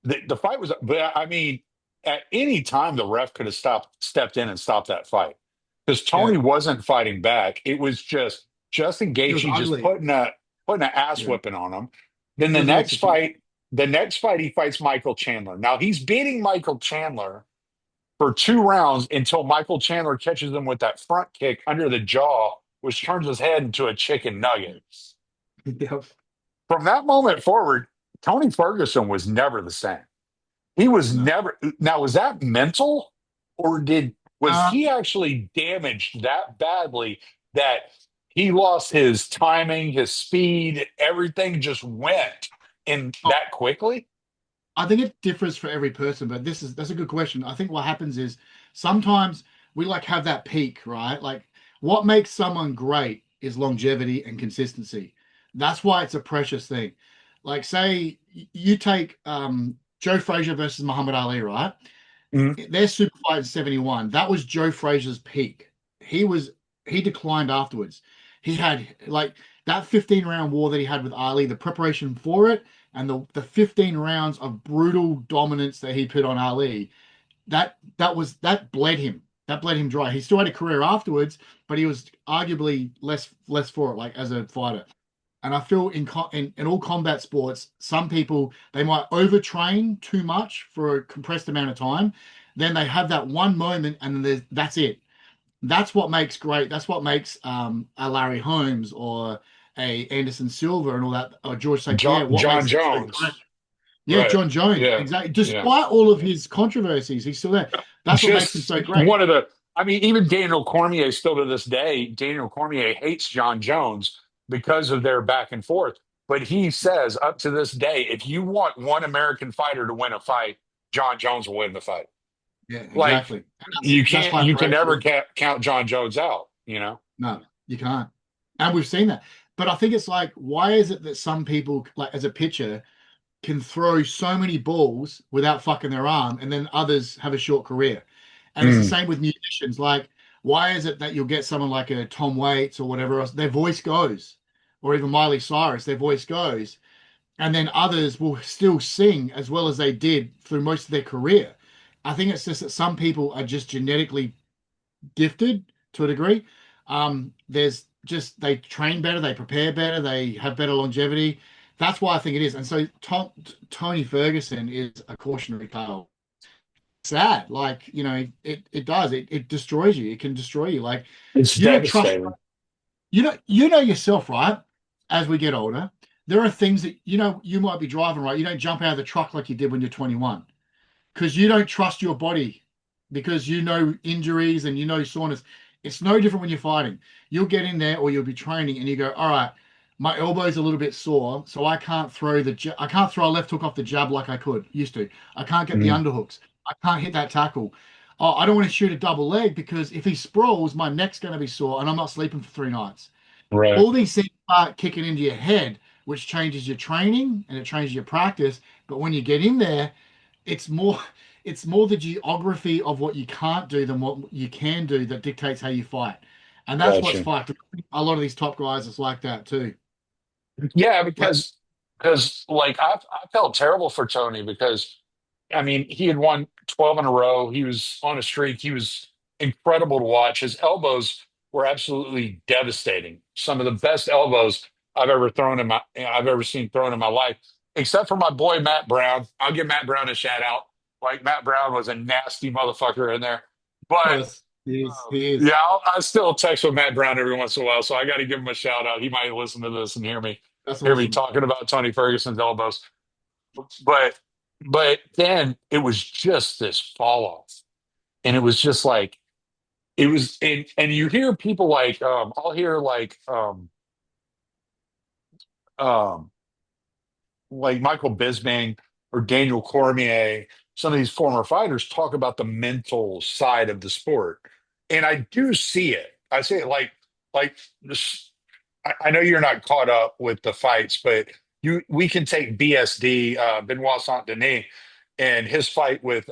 The fight was, but I mean, at any time the ref could have stepped in and stopped that fight because yeah. Tony wasn't fighting back. It was just Justin It was Gaethje just ugly. putting an ass Yeah, whipping on him. Then it was execution. the next fight he fights Michael Chandler. Now he's beating Michael Chandler for 2 rounds until Michael Chandler catches him with that front kick under the jaw, which turns his head into a chicken nugget. Yep. From that moment forward, Tony Ferguson was never the same. He was No. never. Now, was that mental, or was Uh, he actually damaged that badly that he lost his timing, his speed, everything just went in that quickly? I think it differs for every person, but that's a good question. I think what happens is sometimes we like have that peak, right? Like what makes someone great is longevity and consistency. That's why it's a precious thing. Like say you take Joe Frazier versus Muhammad Ali, right? Mhm. Their super fight in 71, that was Joe Frazier's peak. He declined afterwards. He had like that 15 round war that he had with Ali, the preparation for it, and the 15 rounds of brutal dominance that he put on Ali, that bled him. That bled him dry. He still had a career afterwards, but he was arguably less for it, like as a fighter. And I feel in all combat sports, some people they might overtrain too much for a compressed amount of time. Then they have that one moment, and then that's it. That's what makes great. That's what makes a Larry Holmes or a Anderson Silva and all that, or George St. Pierre. What John makes them so great? Jones, Yeah, right? John Jones, Yeah, exactly. yeah. Despite all of his controversies, he's still there. That's what makes him Just so great. one of the. I mean, even Daniel Cormier, still to this day, Daniel Cormier hates John Jones because of their back and forth. But he says, up to this day, if you want one American fighter to win a fight, John Jones will win the fight. Yeah, Like exactly. And that's you can never preparation. count John Jones out, you know? No, you can't. And we've seen that. But I think it's like, why is it that some people, like as a pitcher, can throw so many balls without fucking their arm, and then others have a short career? And it's the Mm, same with musicians. Like, why is it that you'll get someone like a Tom Waits or whatever else, their voice goes, or even Miley Cyrus, their voice goes, and then others will still sing as well as they did through most of their career. I think it's just that some people are just genetically gifted to a degree. There's just they train better, they prepare better, they have better longevity. That's why I think it is. And so Tony Ferguson is a cautionary tale. Sad, like it does. It destroys you. It can destroy you. Like it's you don't trust. devastating. You know yourself, right? As we get older, there are things that you might be driving right. You don't jump out of the truck like you did when you're 21 because you don't trust your body because injuries and soreness. It's no different when you're fighting. You'll get in there or you'll be training and you go, all right, my elbow's a little bit sore, so I can't I can't throw a left hook off the jab like I could used to. I can't get the Mm, underhooks. I can't hit that tackle. Oh, I don't want to shoot a double leg because if he sprawls, my neck's going to be sore and I'm not sleeping for 3 nights. right. All these things start kicking into your head, which changes your training and it changes your practice. But when you get in there, it's more it's more the geography of what you can't do than what you can do that dictates how you fight. And that's what's Gotcha. fucked. A lot of these top guys is like that too. Yeah, Like, because like I felt terrible for Tony because I mean he had won 12 in a row. He was on a streak. He was incredible to watch. His elbows were absolutely devastating. Some of the best elbows I've ever seen thrown in my life, except for my boy Matt Brown. I'll give Matt Brown a shout out. Like Matt Brown was a nasty motherfucker in there. But yes, he yeah, is. I still text with Matt Brown every once in a while, so I got to give him a shout out. He might listen to this and That's hear me awesome. talking about Tony Ferguson's elbows. But then it was just this fall off, and it was just like it was, and you hear people like I'll hear um like Michael Bisping or Daniel Cormier, some of these former fighters talk about the mental side of the sport, and I do see it. I see it like this. I know you're not caught up with the fights, but we can take BSD, Benoit Saint Denis, and his fight with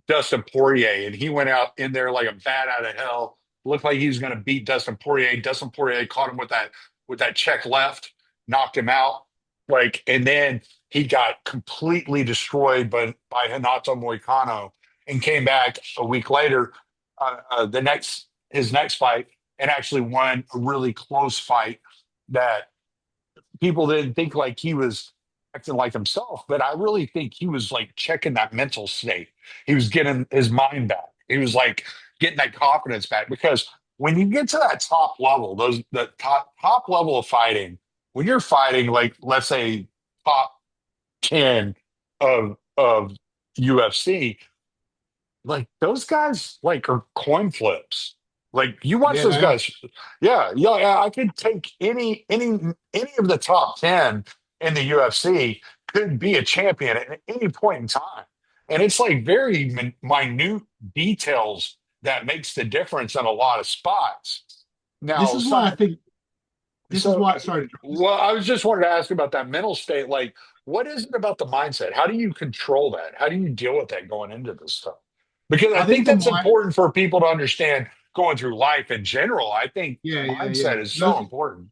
Dustin Poirier, and he went out in there like a bat out of hell. Looked like he was going to beat Dustin Poirier. Dustin Poirier caught him with that check left, knocked him out. Like, and then he got completely destroyed by Hanato Moicano, and came back a week later, the next his next fight, and actually won a really close fight that people didn't think like he was acting like himself, but I really think he was like checking that mental state. He was getting his mind back. He was like getting that confidence back because when you get to that top level, the top level of fighting, when you're fighting like let's say top 10 of UFC, like those guys like are coin flips. Like you watch Yeah, those they are. guys, yeah. I could take any of the top 10 in the UFC could be a champion at any point in time, and it's like very minute details that makes the difference in a lot of spots. This Now, is why I some think this is so why. Sorry, well, I was just wanted to ask about that mental state. Like, what is it about the mindset? How do you control that? How do you deal with that going into this stuff? Because I I think think the that's mind. important for people to understand going through life in general. I think Yeah, yeah, yeah. mindset is so Those important.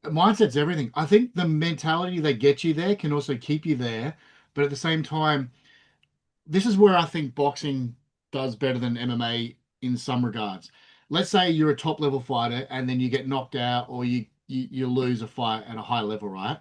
mindset's everything. I think the mentality that gets you there can also keep you there, but at the same time, this is where I think boxing does better than MMA in some regards. Let's say you're a top level fighter and then you get knocked out or you lose a fight at a high level, right?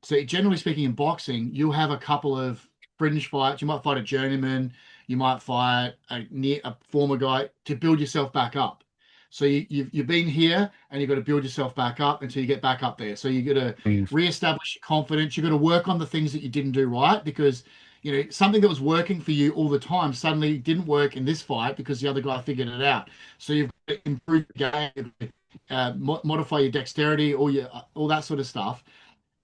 So generally speaking, in boxing, you have a couple of fringe fights. You might fight a journeyman, you might fight a former guy to build yourself back up. So you've been here and you've got to build yourself back up until you get back up there. So you got to Mm, reestablish your confidence. You got to work on the things that you didn't do right because something that was working for you all the time suddenly didn't work in this fight because the other guy figured it out. So you've got to improve the game, modify your dexterity, all that sort of stuff,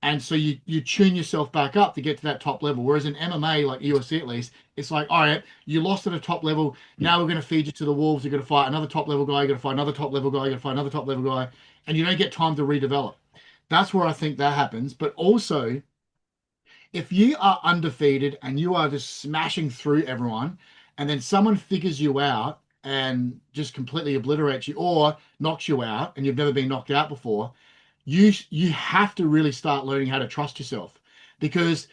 And so you tune yourself back up to get to that top level. Whereas in MMA, like UFC at least, it's like, all right, you lost at a top level. Now we're going to feed you to the wolves. You're going to fight another top level guy. You're going to fight another top level guy. You're going to fight another top level guy, and you don't get time to redevelop. That's where I think that happens. But also, if you are undefeated and you are just smashing through everyone, and then someone figures you out and just completely obliterates you or knocks you out, and you've never been knocked out before, you have to really start learning how to trust yourself because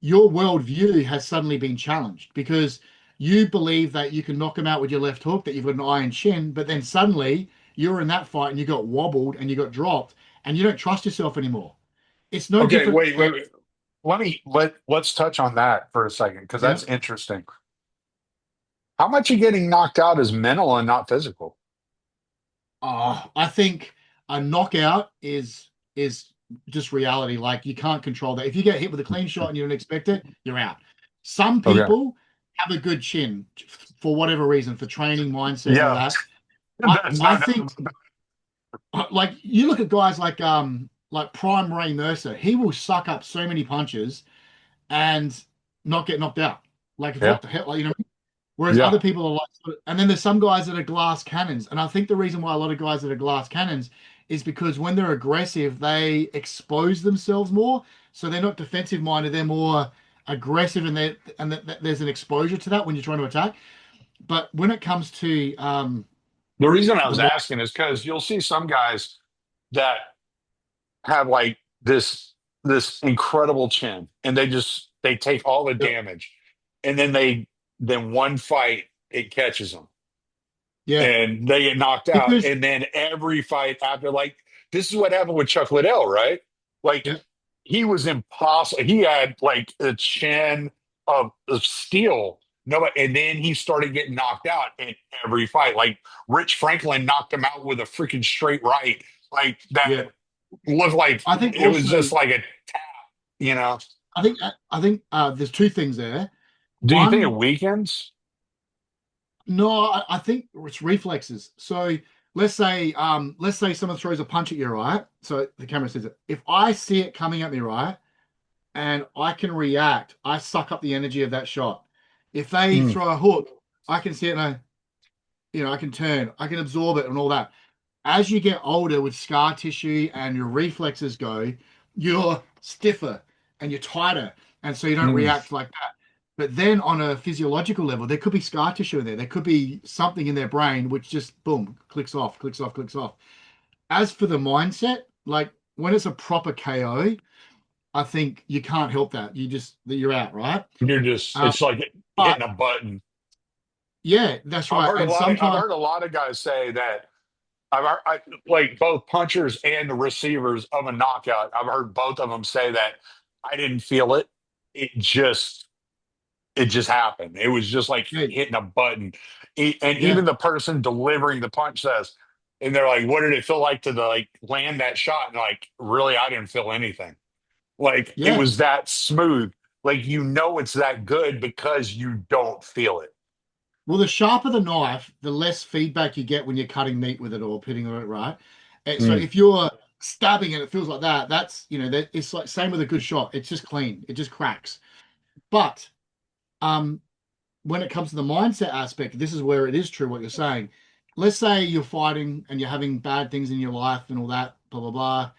your worldview has suddenly been challenged because you believe that you can knock them out with your left hook, that you've got an iron chin, but then suddenly you're in that fight and you got wobbled and you got dropped and you don't trust yourself anymore. It's no Okay, different. wait. Let's touch on that for a second because Yeah. that's interesting. How much of getting knocked out is mental and not physical? I think a knockout is just reality. Like you can't control that. If you get hit with a clean shot and you don't expect it, you're out. Some Okay. people have a good chin for whatever reason, for training, mindset, and all Yeah, that. that's I not. think like you look at guys like Prime Ray Mercer, he will suck up so many punches and not get knocked out. Like it's Yeah, what the hell, like, you know. Whereas yeah. other people are like, and then there's some guys that are glass cannons. And I think the reason why a lot of guys that are glass cannons is because when they're aggressive, they expose themselves more. So they're not defensive minded, they're more aggressive and there's an exposure to that when you're trying to attack. But when it comes to The reason I the was mind, asking is because you'll see some guys that have like this incredible chin, and they take all the damage, and then one fight it catches them, yeah, and they get knocked out, because and then every fight after, like this is what happened with Chuck Liddell, right? Like yeah, he was impossible. He had like a chin of steel. No, and then he started getting knocked out in every fight. Like Rich Franklin knocked him out with a freaking straight right, like that yeah. looked like I think it was also just like a tap, you know. I think there's two things there. Do you think it One, weakens? no, I think it's reflexes. So let's say someone throws a punch at you, right? So the camera sees it. If I see it coming at me, right, and I can react, I suck up the energy of that shot. If they Mm. throw a hook, I can see it and I can turn, I can absorb it and all that. As you get older with scar tissue and your reflexes go, you're stiffer and you're tighter. And so you don't Mm. react like that. But then on a physiological level, there could be scar tissue in there. There could be something in their brain which just boom, clicks off, clicks off, clicks off. As for the mindset, like when it's a proper KO, I think you can't help that. You're out, right? You're just Uh, it's like hitting but a button. yeah, that's right. And I've sometimes, heard a lot of guys say that like both punchers and the receivers of a knockout. I've heard both of them say that I didn't feel it. It just happened. It was just like yeah, hitting a button. And yeah, even the person delivering the punch says, and they're like, "What did it feel like to like land that shot?" And like, really, I didn't feel anything. Like it yeah. was that smooth. Like it's that good because you don't feel it. Well, the sharper the knife, the less feedback you get when you're cutting meat with it or pitting on it, right? And so Mm. if you're stabbing and it feels like that, that it's like same with a good shot. It's just clean. It just cracks. But um, when it comes to the mindset aspect, this is where it is true what you're saying. Let's say you're fighting and you're having bad things in your life and all that, blah blah blah.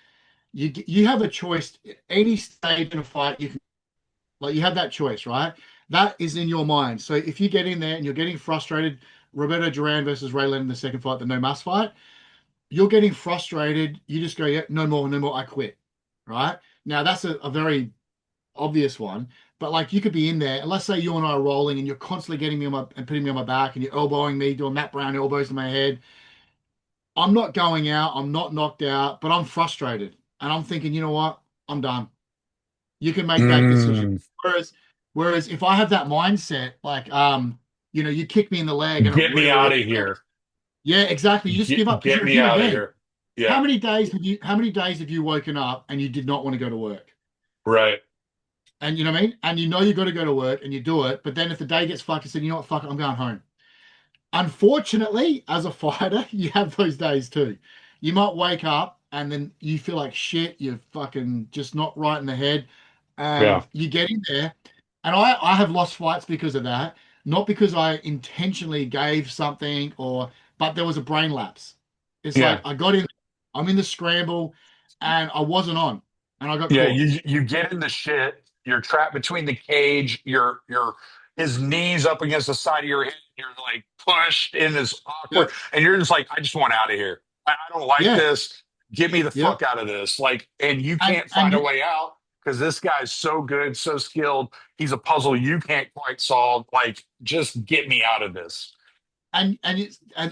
You have a choice. Any stage in a fight, you have that choice, right? That is in your mind. So if you get in there and you're getting frustrated, Roberto Duran versus Ray Leonard in the second fight, the no muss fight, you're getting frustrated. You just go, yeah, no more, no more, I quit. Right? Now that's a very obvious one. But like you could be in there, and let's say you and I are rolling and you're constantly getting me on my and putting me on my back and you're elbowing me, doing Matt Brown elbows to my head. I'm not going out, I'm not knocked out, but I'm frustrated. And I'm thinking, you know what? I'm done. You can make that decision. Mm. Whereas if I have that mindset, like you kick me in the leg and it Get me really, out really of hurts. here. Yeah, exactly. You just give up because Get you're a me human out of being. here. Yeah. How many days have you woken up and you did not want to go to work? Right. And you know what I mean? And you know you got to go to work and you do it, but then if the day gets fucked, you said, you know what, fuck it, I'm going home. Unfortunately, as a fighter, you have those days too. You might wake up and then you feel like shit. You're fucking just not right in the head, Yeah. and you get in there. And I have lost fights because of that, not because I intentionally gave something but there was a brain lapse. It's like Yeah. I got in, I'm in the scramble, and I wasn't on, and I got Yeah, caught. you get in the shit. You're trapped between the cage. You're his knees up against the side of your head. You're like pushed in this awkward, Yep. and you're just like, I just want out of here. I don't like Yeah. this. Get me the fuck Yep. out of this. Like, and you And can't and find a way out because this guy's so good, so skilled. He's a puzzle you can't quite solve. Like, just get me out of this. and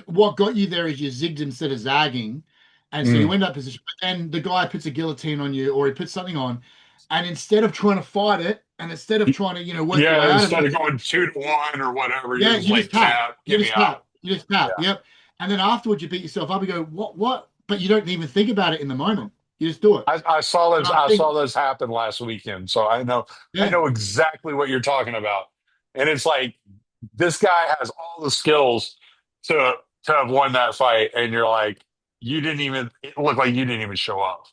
what got you there is you zigged instead of zagging, and so you Mm. end up position. But then the guy puts a guillotine on you, or he puts something on, and instead of trying to fight it, and instead of trying to work your way Yeah, out of instead it, of going 2-1 or whatever, you're yeah, just you like just tap, tap, get me out. you just tap. Yeah. Yep. And then afterwards, you beat yourself up. You go, what? But you don't even think about it in the moment. You just do it. I saw And this. I I think, saw this happen last weekend, so I yeah, know exactly what you're talking about. And it's like this guy has all the skills to to have won that fight, and you're like, you didn't even. It looked like you didn't even show up.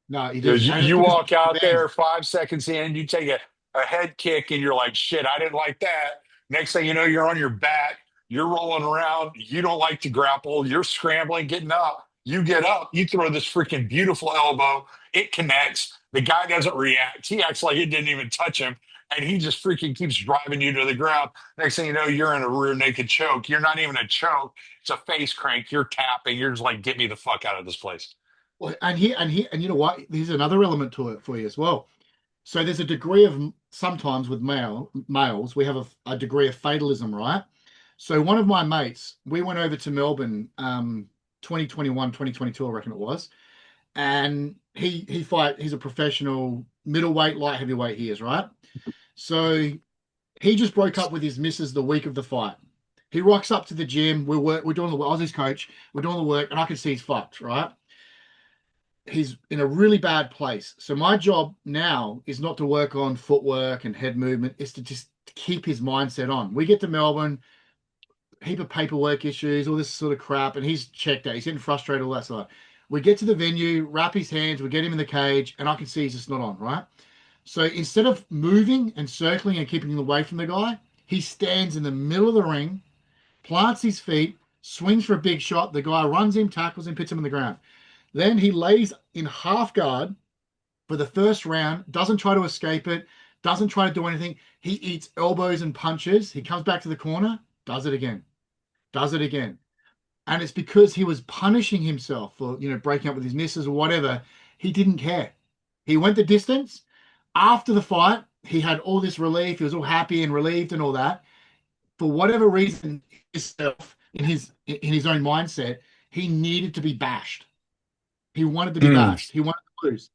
no, he Because didn't, and it's you because walk out man, there 5 seconds in, you take a head kick, and you're like, shit, I didn't like that. Next thing you know, you're on your back, you're rolling around, you don't like to grapple, you're scrambling, getting up. You get up, you throw this freaking beautiful elbow, it connects. The guy doesn't react. He acts like it didn't even touch him, and he just freaking keeps driving you to the ground. Next thing you know, you're in a rear naked choke. You're not even a choke, it's a face crank. You're tapping. You're just like, get me the fuck out of this place. well, and you know what? There's another element to it for you as well. So there's a degree of sometimes with males, we have a degree of fatalism, right? So one of my mates, we went over to Melbourne, 2021, 2022, I reckon it was, and he's a professional middleweight, light heavyweight he is, right? So he just broke up with his missus the week of the fight. He rocks up to the gym, we're doing the work, I was his coach, we're doing the work, and I can see he's fucked, right? He's in a really bad place. So my job now is not to work on footwork and head movement, is to just keep his mindset on. We get to Melbourne, heap of paperwork issues, all this sort of crap, and he's checked out. He's getting frustrated, all that stuff. We get to the venue, wrap his hands, we get him in the cage, and I can see he's just not on, right? So instead of moving and circling and keeping him away from the guy, he stands in the middle of the ring, plants his feet, swings for a big shot. The guy runs him, tackles him, puts him on the ground. Then he lays in half guard for the first round, doesn't try to escape it, doesn't try to do anything. He eats elbows and punches. He comes back to the corner, does it again, does it again. And it's because he was punishing himself for, breaking up with his missus or whatever. He didn't care. He went the distance. After the fight, he had all this relief. He was all happy and relieved and all that. For whatever reason, himself in his own mindset, he needed to be bashed. He wanted to be Mm. bashed. He wanted to lose.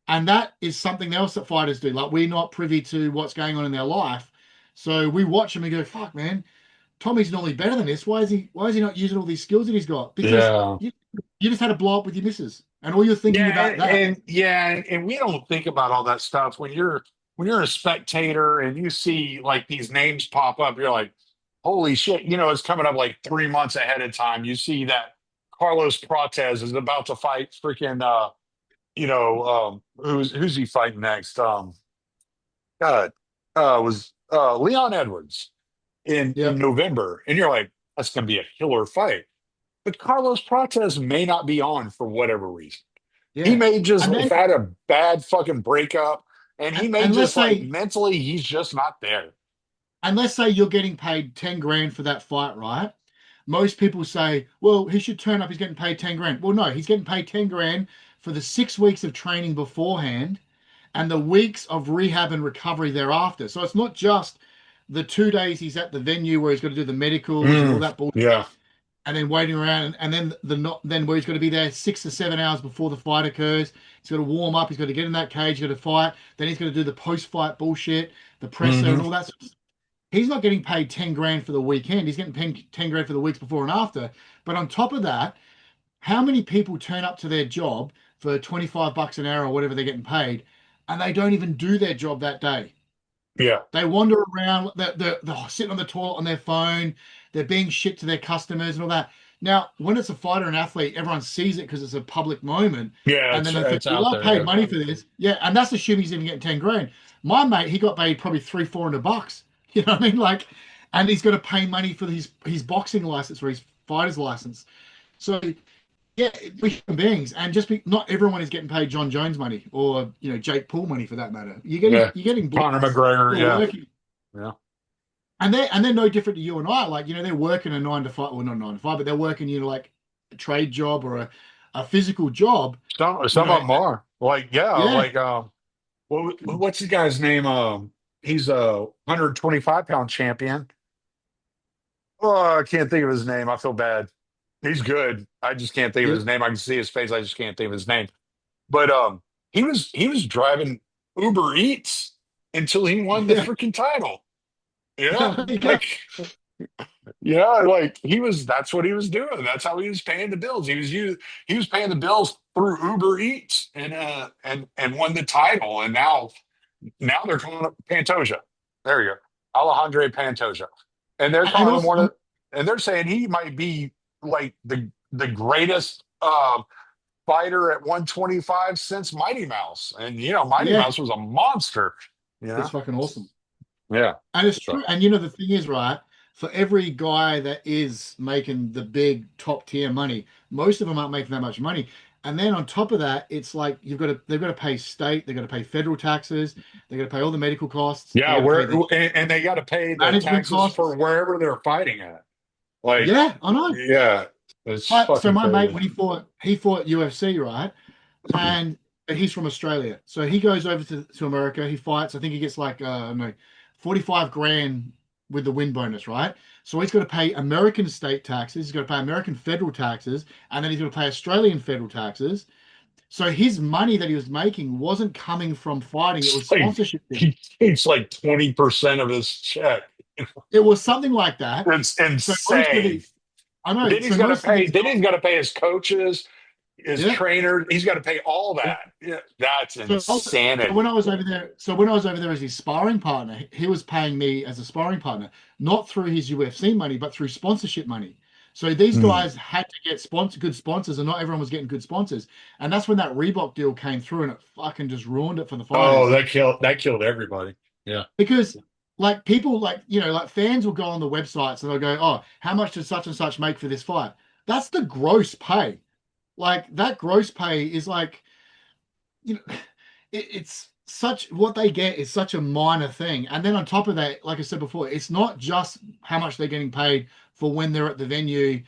And that is something else that fighters do. Like we're not privy to what's going on in their life. So we watch him and go, fuck, man, Tommy's normally better than this. Why is he not using all these skills that he's got? Because Yeah. you just had to blow up with your missus. And all you're thinking Yeah, about that. and we don't think about all that stuff when you're a spectator and you see like these names pop up, you're like, holy shit, it's coming up like 3 months ahead of time. You see that Carlos Prates is about to fight freaking who's he fighting next? God, was Leon Edwards in Yep. November, and you're like, that's gonna be a killer fight. But Carlos Prates may not be on for whatever reason. He Yeah. may just And have then had a bad fucking breakup, and he may and let's just like say mentally, he's just not there. and let's say you're getting paid 10 grand for that fight, right? Most people say, well, he should turn up, he's getting paid 10 grand. Well, no, he's getting paid 10 grand for the 6 weeks of training beforehand and the weeks of rehab and recovery thereafter. So it's not just the 2 days he's at the venue where he's got to do the medicals and all Mm, that bullshit, yeah. and then waiting around, and then the not then where he's got to be there 6 to 7 hours before the fight occurs. He's got to warm up. He's got to get in that cage. He's got to fight. Then he's got to do the post-fight bullshit, the presser, and Hmm. all that. He's not getting paid 10 grand for the weekend. He's getting paid 10 grand for the weeks before and after. But on top of that, how many people turn up to their job for 25 bucks an hour or whatever they're getting paid, and they don't even do their job that day? Yeah. They wander around, they're sitting on the toilet on their phone, they're being shit to their customers and all that. Now, when it's a fighter and athlete, everyone sees it because it's a public moment, Yeah, and then they think, it's "Well, out I there. paid Yeah. money for this." Yeah, and that's assuming he's even getting 10 grand. My mate, he got paid probably 300, 400 bucks. You know what I mean? Like, and he's got to pay money for his boxing license or his fighter's license. So yeah, we're human beings, and not everyone is getting paid John Jones money or Jake Paul money for that matter. Yeah. You're getting Conor boys McGregor. who are Yeah. working, Yeah. and they're no different to you and I. Like they're working a 9 to 5, well not 9 to 5, but they're working like a trade job or a physical job. You Some know, of them are like, yeah, yeah, like, what's the guy's name? He's a 125-pound champion. Oh, I can't think of his name. I feel bad. He's good. I just can't think of yeah, his name. I can see his face. I just can't think of his name. But he was driving Uber Eats until he won the yeah. freaking title. Yeah, There you go. like yeah, like he was. That's what he was doing. That's how he was paying the bills. He was paying the bills through Uber Eats and won the title. And now they're calling him Pantoja. There you go, Alejandro Pantoja, and they're And calling him also, one of. And they're saying he might be like the greatest fighter at 125 since Mighty Mouse. And Mighty yeah, Mouse was a monster. it's Yeah, fucking awesome. yeah. And it's So true. And the thing is, right, for every guy that is making the big top tier money, most of them aren't making that much money. And then on top of that, it's like they've got to pay state, they've got to pay federal taxes, they've got to pay all the medical costs, they yeah, got to pay where the and they got to pay the management taxes for costs. wherever they're fighting at. Like, Yeah, I know. yeah, it's So fucking my mate, crazy. when he fought UFC, right? And he's from Australia. So he goes over to America, he fights. I think he gets like I don't know, 45 grand with the win bonus, right? So he's got to pay American state taxes, he's got to pay American federal taxes, and then he's got to pay Australian federal taxes. So his money that he was making wasn't coming from fighting, it was It's like sponsorship thing. he takes like 20% of his check. It was something like that. It's So most of insane. these, I know, so most of these Then guys, he's got to pay his coaches, his yeah. trainer. He's got to pay all Yeah. that. Yeah, that's So when insanity. I was over there, when I was over there as his sparring partner, he was paying me as a sparring partner, not through his UFC money, but through sponsorship money. So these Hmm. guys had to get good sponsors, and not everyone was getting good sponsors. And that's when that Reebok deal came through, and it fucking just ruined it for the Oh, fighters. that killed everybody. Yeah. Because like people like fans will go on the websites and they'll go, "Oh, how much did such and such make for this fight?" That's the gross pay. Like that gross pay is like it's such what they get is such a minor thing. And then on top of that, like I said before, it's not just how much they're getting paid for when they're at the venue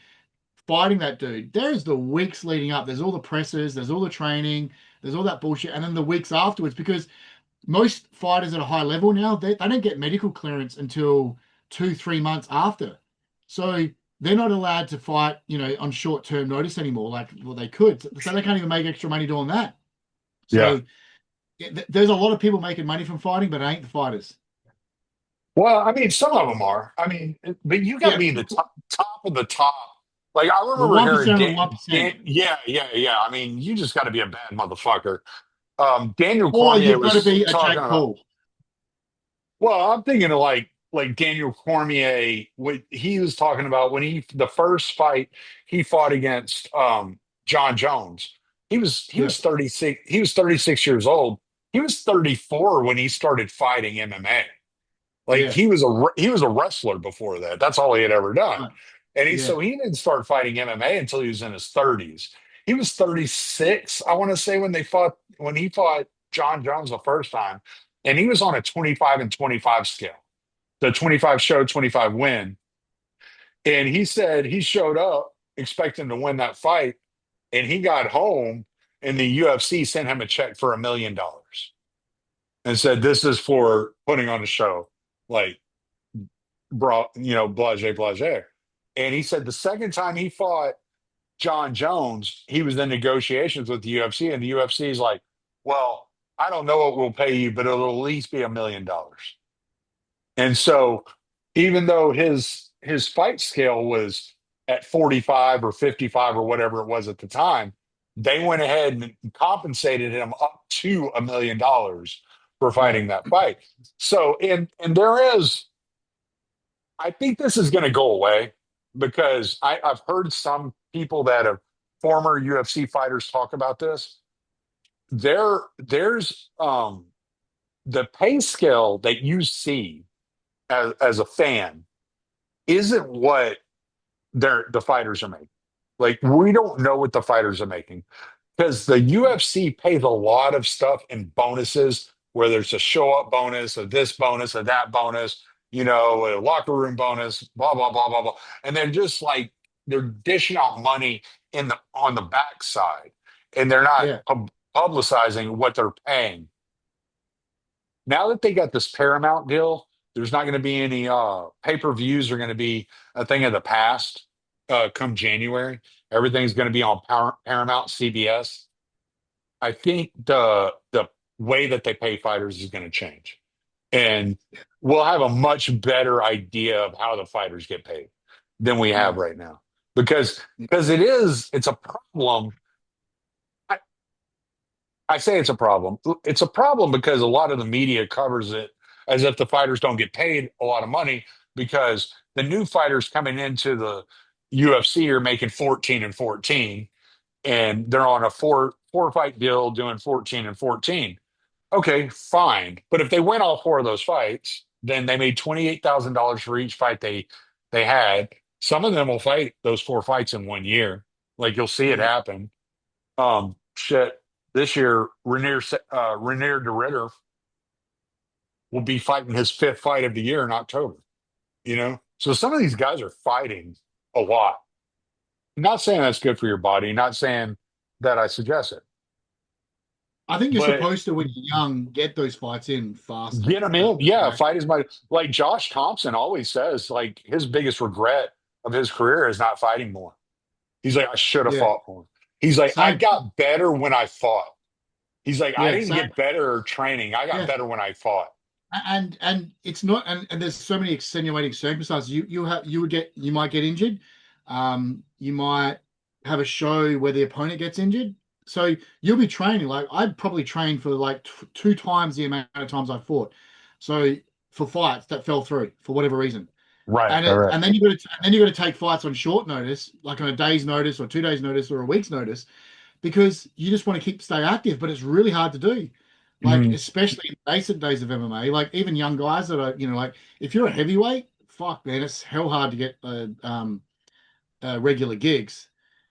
fighting that dude. There's the weeks leading up. There's all the presses, there's all the training, there's all that bullshit. And then the weeks afterwards, because most fighters at a high level now, they don't get medical clearance until 2, 3 months after. So they're not allowed to fight, on short-term notice anymore, like well they could. So they can't even make extra money doing that. Yeah. So there's a lot of people making money from fighting, but it ain't the fighters. Well, I mean, some of them are. I mean, but you got to Yeah, be the top of the top. Like I the remember hearing 1% of the 1%. Yeah, yeah, yeah. I mean, you just got to be a bad motherfucker. Daniel Or Cormier you've got to was be a talking Jake about. Paul. Well, I'm thinking of like Daniel Cormier. What he was talking about when the first fight he fought against John Jones. He Yeah, was 36. He was 36 years old. He was 34 when he started fighting MMA. Like yeah, he was a wrestler before that. That's all he had ever done. right, And yeah, he didn't start fighting MMA until he was in his 30s. He was 36, I want to say, when he fought John Jones the first time. And he was on a 25 and 25 scale. The 25 show, 25 win. And he said he showed up expecting to win that fight, and he got home and the UFC sent him a check for $1 million and said, "This is for putting on a show." Like brought, blase, blase. And he said the second time he fought John Jones, he was in negotiations with the UFC, and the UFC is like, well, I don't know what we'll pay you, but it'll at least be $1 million. And so even though his fight scale was at 45 or 55 or whatever it was at the time, they went ahead and compensated him up to $1 million for right. fighting that fight. So and there is I think this is going to go away. because I've heard some people that have former UFC fighters talk about this. There's the pay scale that you see as a fan isn't what the fighters are making. Like we don't know what the fighters are making because the UFC pays a lot of stuff in bonuses, whether it's a show up bonus, or this bonus, or that bonus, a locker room bonus, blah blah blah blah blah, and they're just like they're dishing out money in the on the backside, and they're not Yeah, publicizing what they're paying. Now that they got this Paramount deal, there's not going to be any pay-per-views are going to be a thing of the past come January. Everything's going to be on Paramount CBS. I think the way that they pay fighters is going to change. And we'll have a much better idea of how the fighters get paid than we have yeah, right now. Because it's a problem. I say it's a problem. It's a problem because a lot of the media covers it as if the fighters don't get paid a lot of money because the new fighters coming into the UFC are making 14 and 14 and they're on a four fight deal doing 14 and 14. Okay, fine. But if they win all four of those fights, then they made $28,000 for each fight they had. Some of them will fight those four fights in 1 year. Like you'll see it yeah. happen. Shit. This year, Renier de Ritter will be fighting his fifth fight of the year in October. So some of these guys are fighting a lot. Not saying that's good for your body. Not saying that I suggest it, I think you're but supposed to, when you're young, get those fights in faster. get them in. You Yeah, know? fight is my like Josh Thompson always says. Like his biggest regret of his career is not fighting more. He's like, I should have Yeah, fought more. He's like, I same. got better when I fought. He's like, I Yeah, didn't same. get better training. I got Yeah, better when I fought. and it's not, and there's so many extenuating circumstances. You might get injured. You might have a show where the opponent gets injured. So you'll be training. Like I'd probably train for like two times the amount of times I fought. So for fights that fell through for whatever reason. Right, And right, it right. and then you got to take fights on short notice, like on a day's notice or 2 days notice or a week's notice, because you just want to stay active, but it's really hard to do. Like Mhm. especially in the nascent days of MMA, like even young guys that are, like if you're a heavyweight, fuck man, it's hell hard to get regular gigs.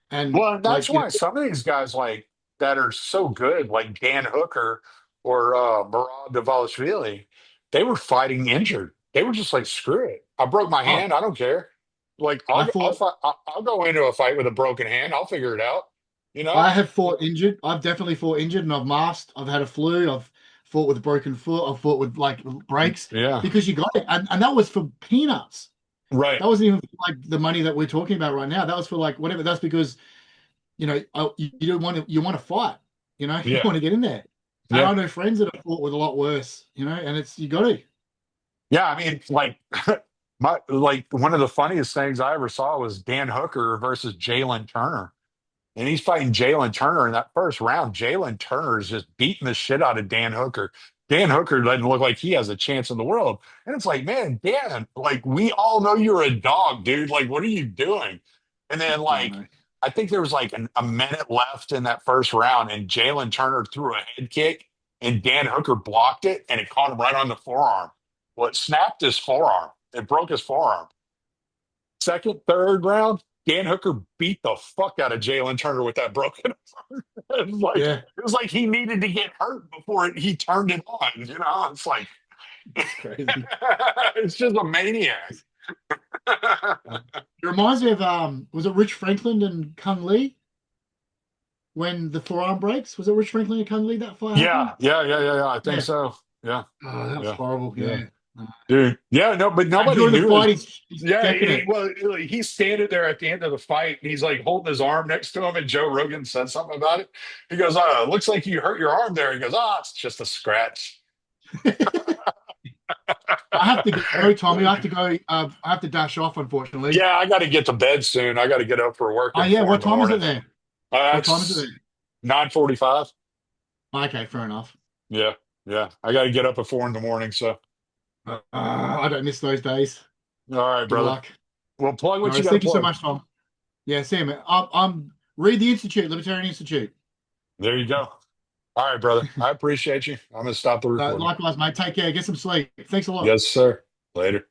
And Well, and that's like, why some of these guys like that are so good, like Dan Hooker or Murad Dvalishvili, they were fighting injured. They were just like, screw it. I broke my oh, hand. I don't care. Like I I'll fought fight, I'll go into a fight with a broken hand. I'll figure it out. You know? I have fought injured. I've definitely fought injured and I've masked. I've had a flu. I've fought with a broken foot. I've fought with like breaks Yeah. because you got it. And that was for peanuts. Right. That wasn't even for, like the money that we're talking about right now. That was for like whatever. That's because, you don't want to, you want to fight, you Yeah. want to get in there. And Yeah. I know friends that have fought with a lot worse, and you got to. Yeah. I mean, like like one of the funniest things I ever saw was Dan Hooker versus Jalen Turner. And he's fighting Jalen Turner in that first round. Jalen Turner is just beating the shit out of Dan Hooker. Dan Hooker doesn't look like he has a chance in the world. And it's like, man, Dan, like we all know you're a dog, dude. Like, what are you doing? And then Yeah, I like know. I think there was like a minute left in that first round, and Jalen Turner threw a head kick, and Dan Hooker blocked it, and it caught him right on the forearm. Well, it snapped his forearm. It broke his forearm. Second, third round, Dan Hooker beat the fuck out of Jalen Turner with that broken arm. Yeah, It was like he needed to get hurt before he turned it on. It's like it's crazy. it's just a maniac. It reminds me of was it Rich Franklin and Kung Lee when the forearm breaks? Was it Rich Franklin and Kung Lee that fight happened? Yeah, yeah, yeah, yeah, yeah. I think Yeah. so. Yeah, Oh, that was yeah, horrible. yeah, Yeah. dude. Yeah, no, but And nobody during the knew fight, it. he's Yeah, checking it. well, he's standing there at the end of the fight, and he's like holding his arm next to him, and Joe Rogan said something about it. He goes, looks like you hurt your arm there." He goes, "It's just a scratch." I have to go, Tommy. I have to go. I have to dash off, unfortunately. Yeah, I got to get to bed soon. I got to get up for work Oh at yeah, 4 in what the time is it morning. there? What time is it That's there? 9:45. Okay, fair enough. Yeah, yeah. I got to get up at 4 in the morning. So, I don't miss those days. all right, Good brother. luck. Well, plug No what you worries. got to Thank you so plug. much, Tom. Yeah, see you, man. I'm read the Institute, Libertarian Institute. There you go. All right, brother. I appreciate you. I'm going to stop the recording. Likewise, mate. Take care. Get some sleep. Thanks a lot. Yes, sir. Later.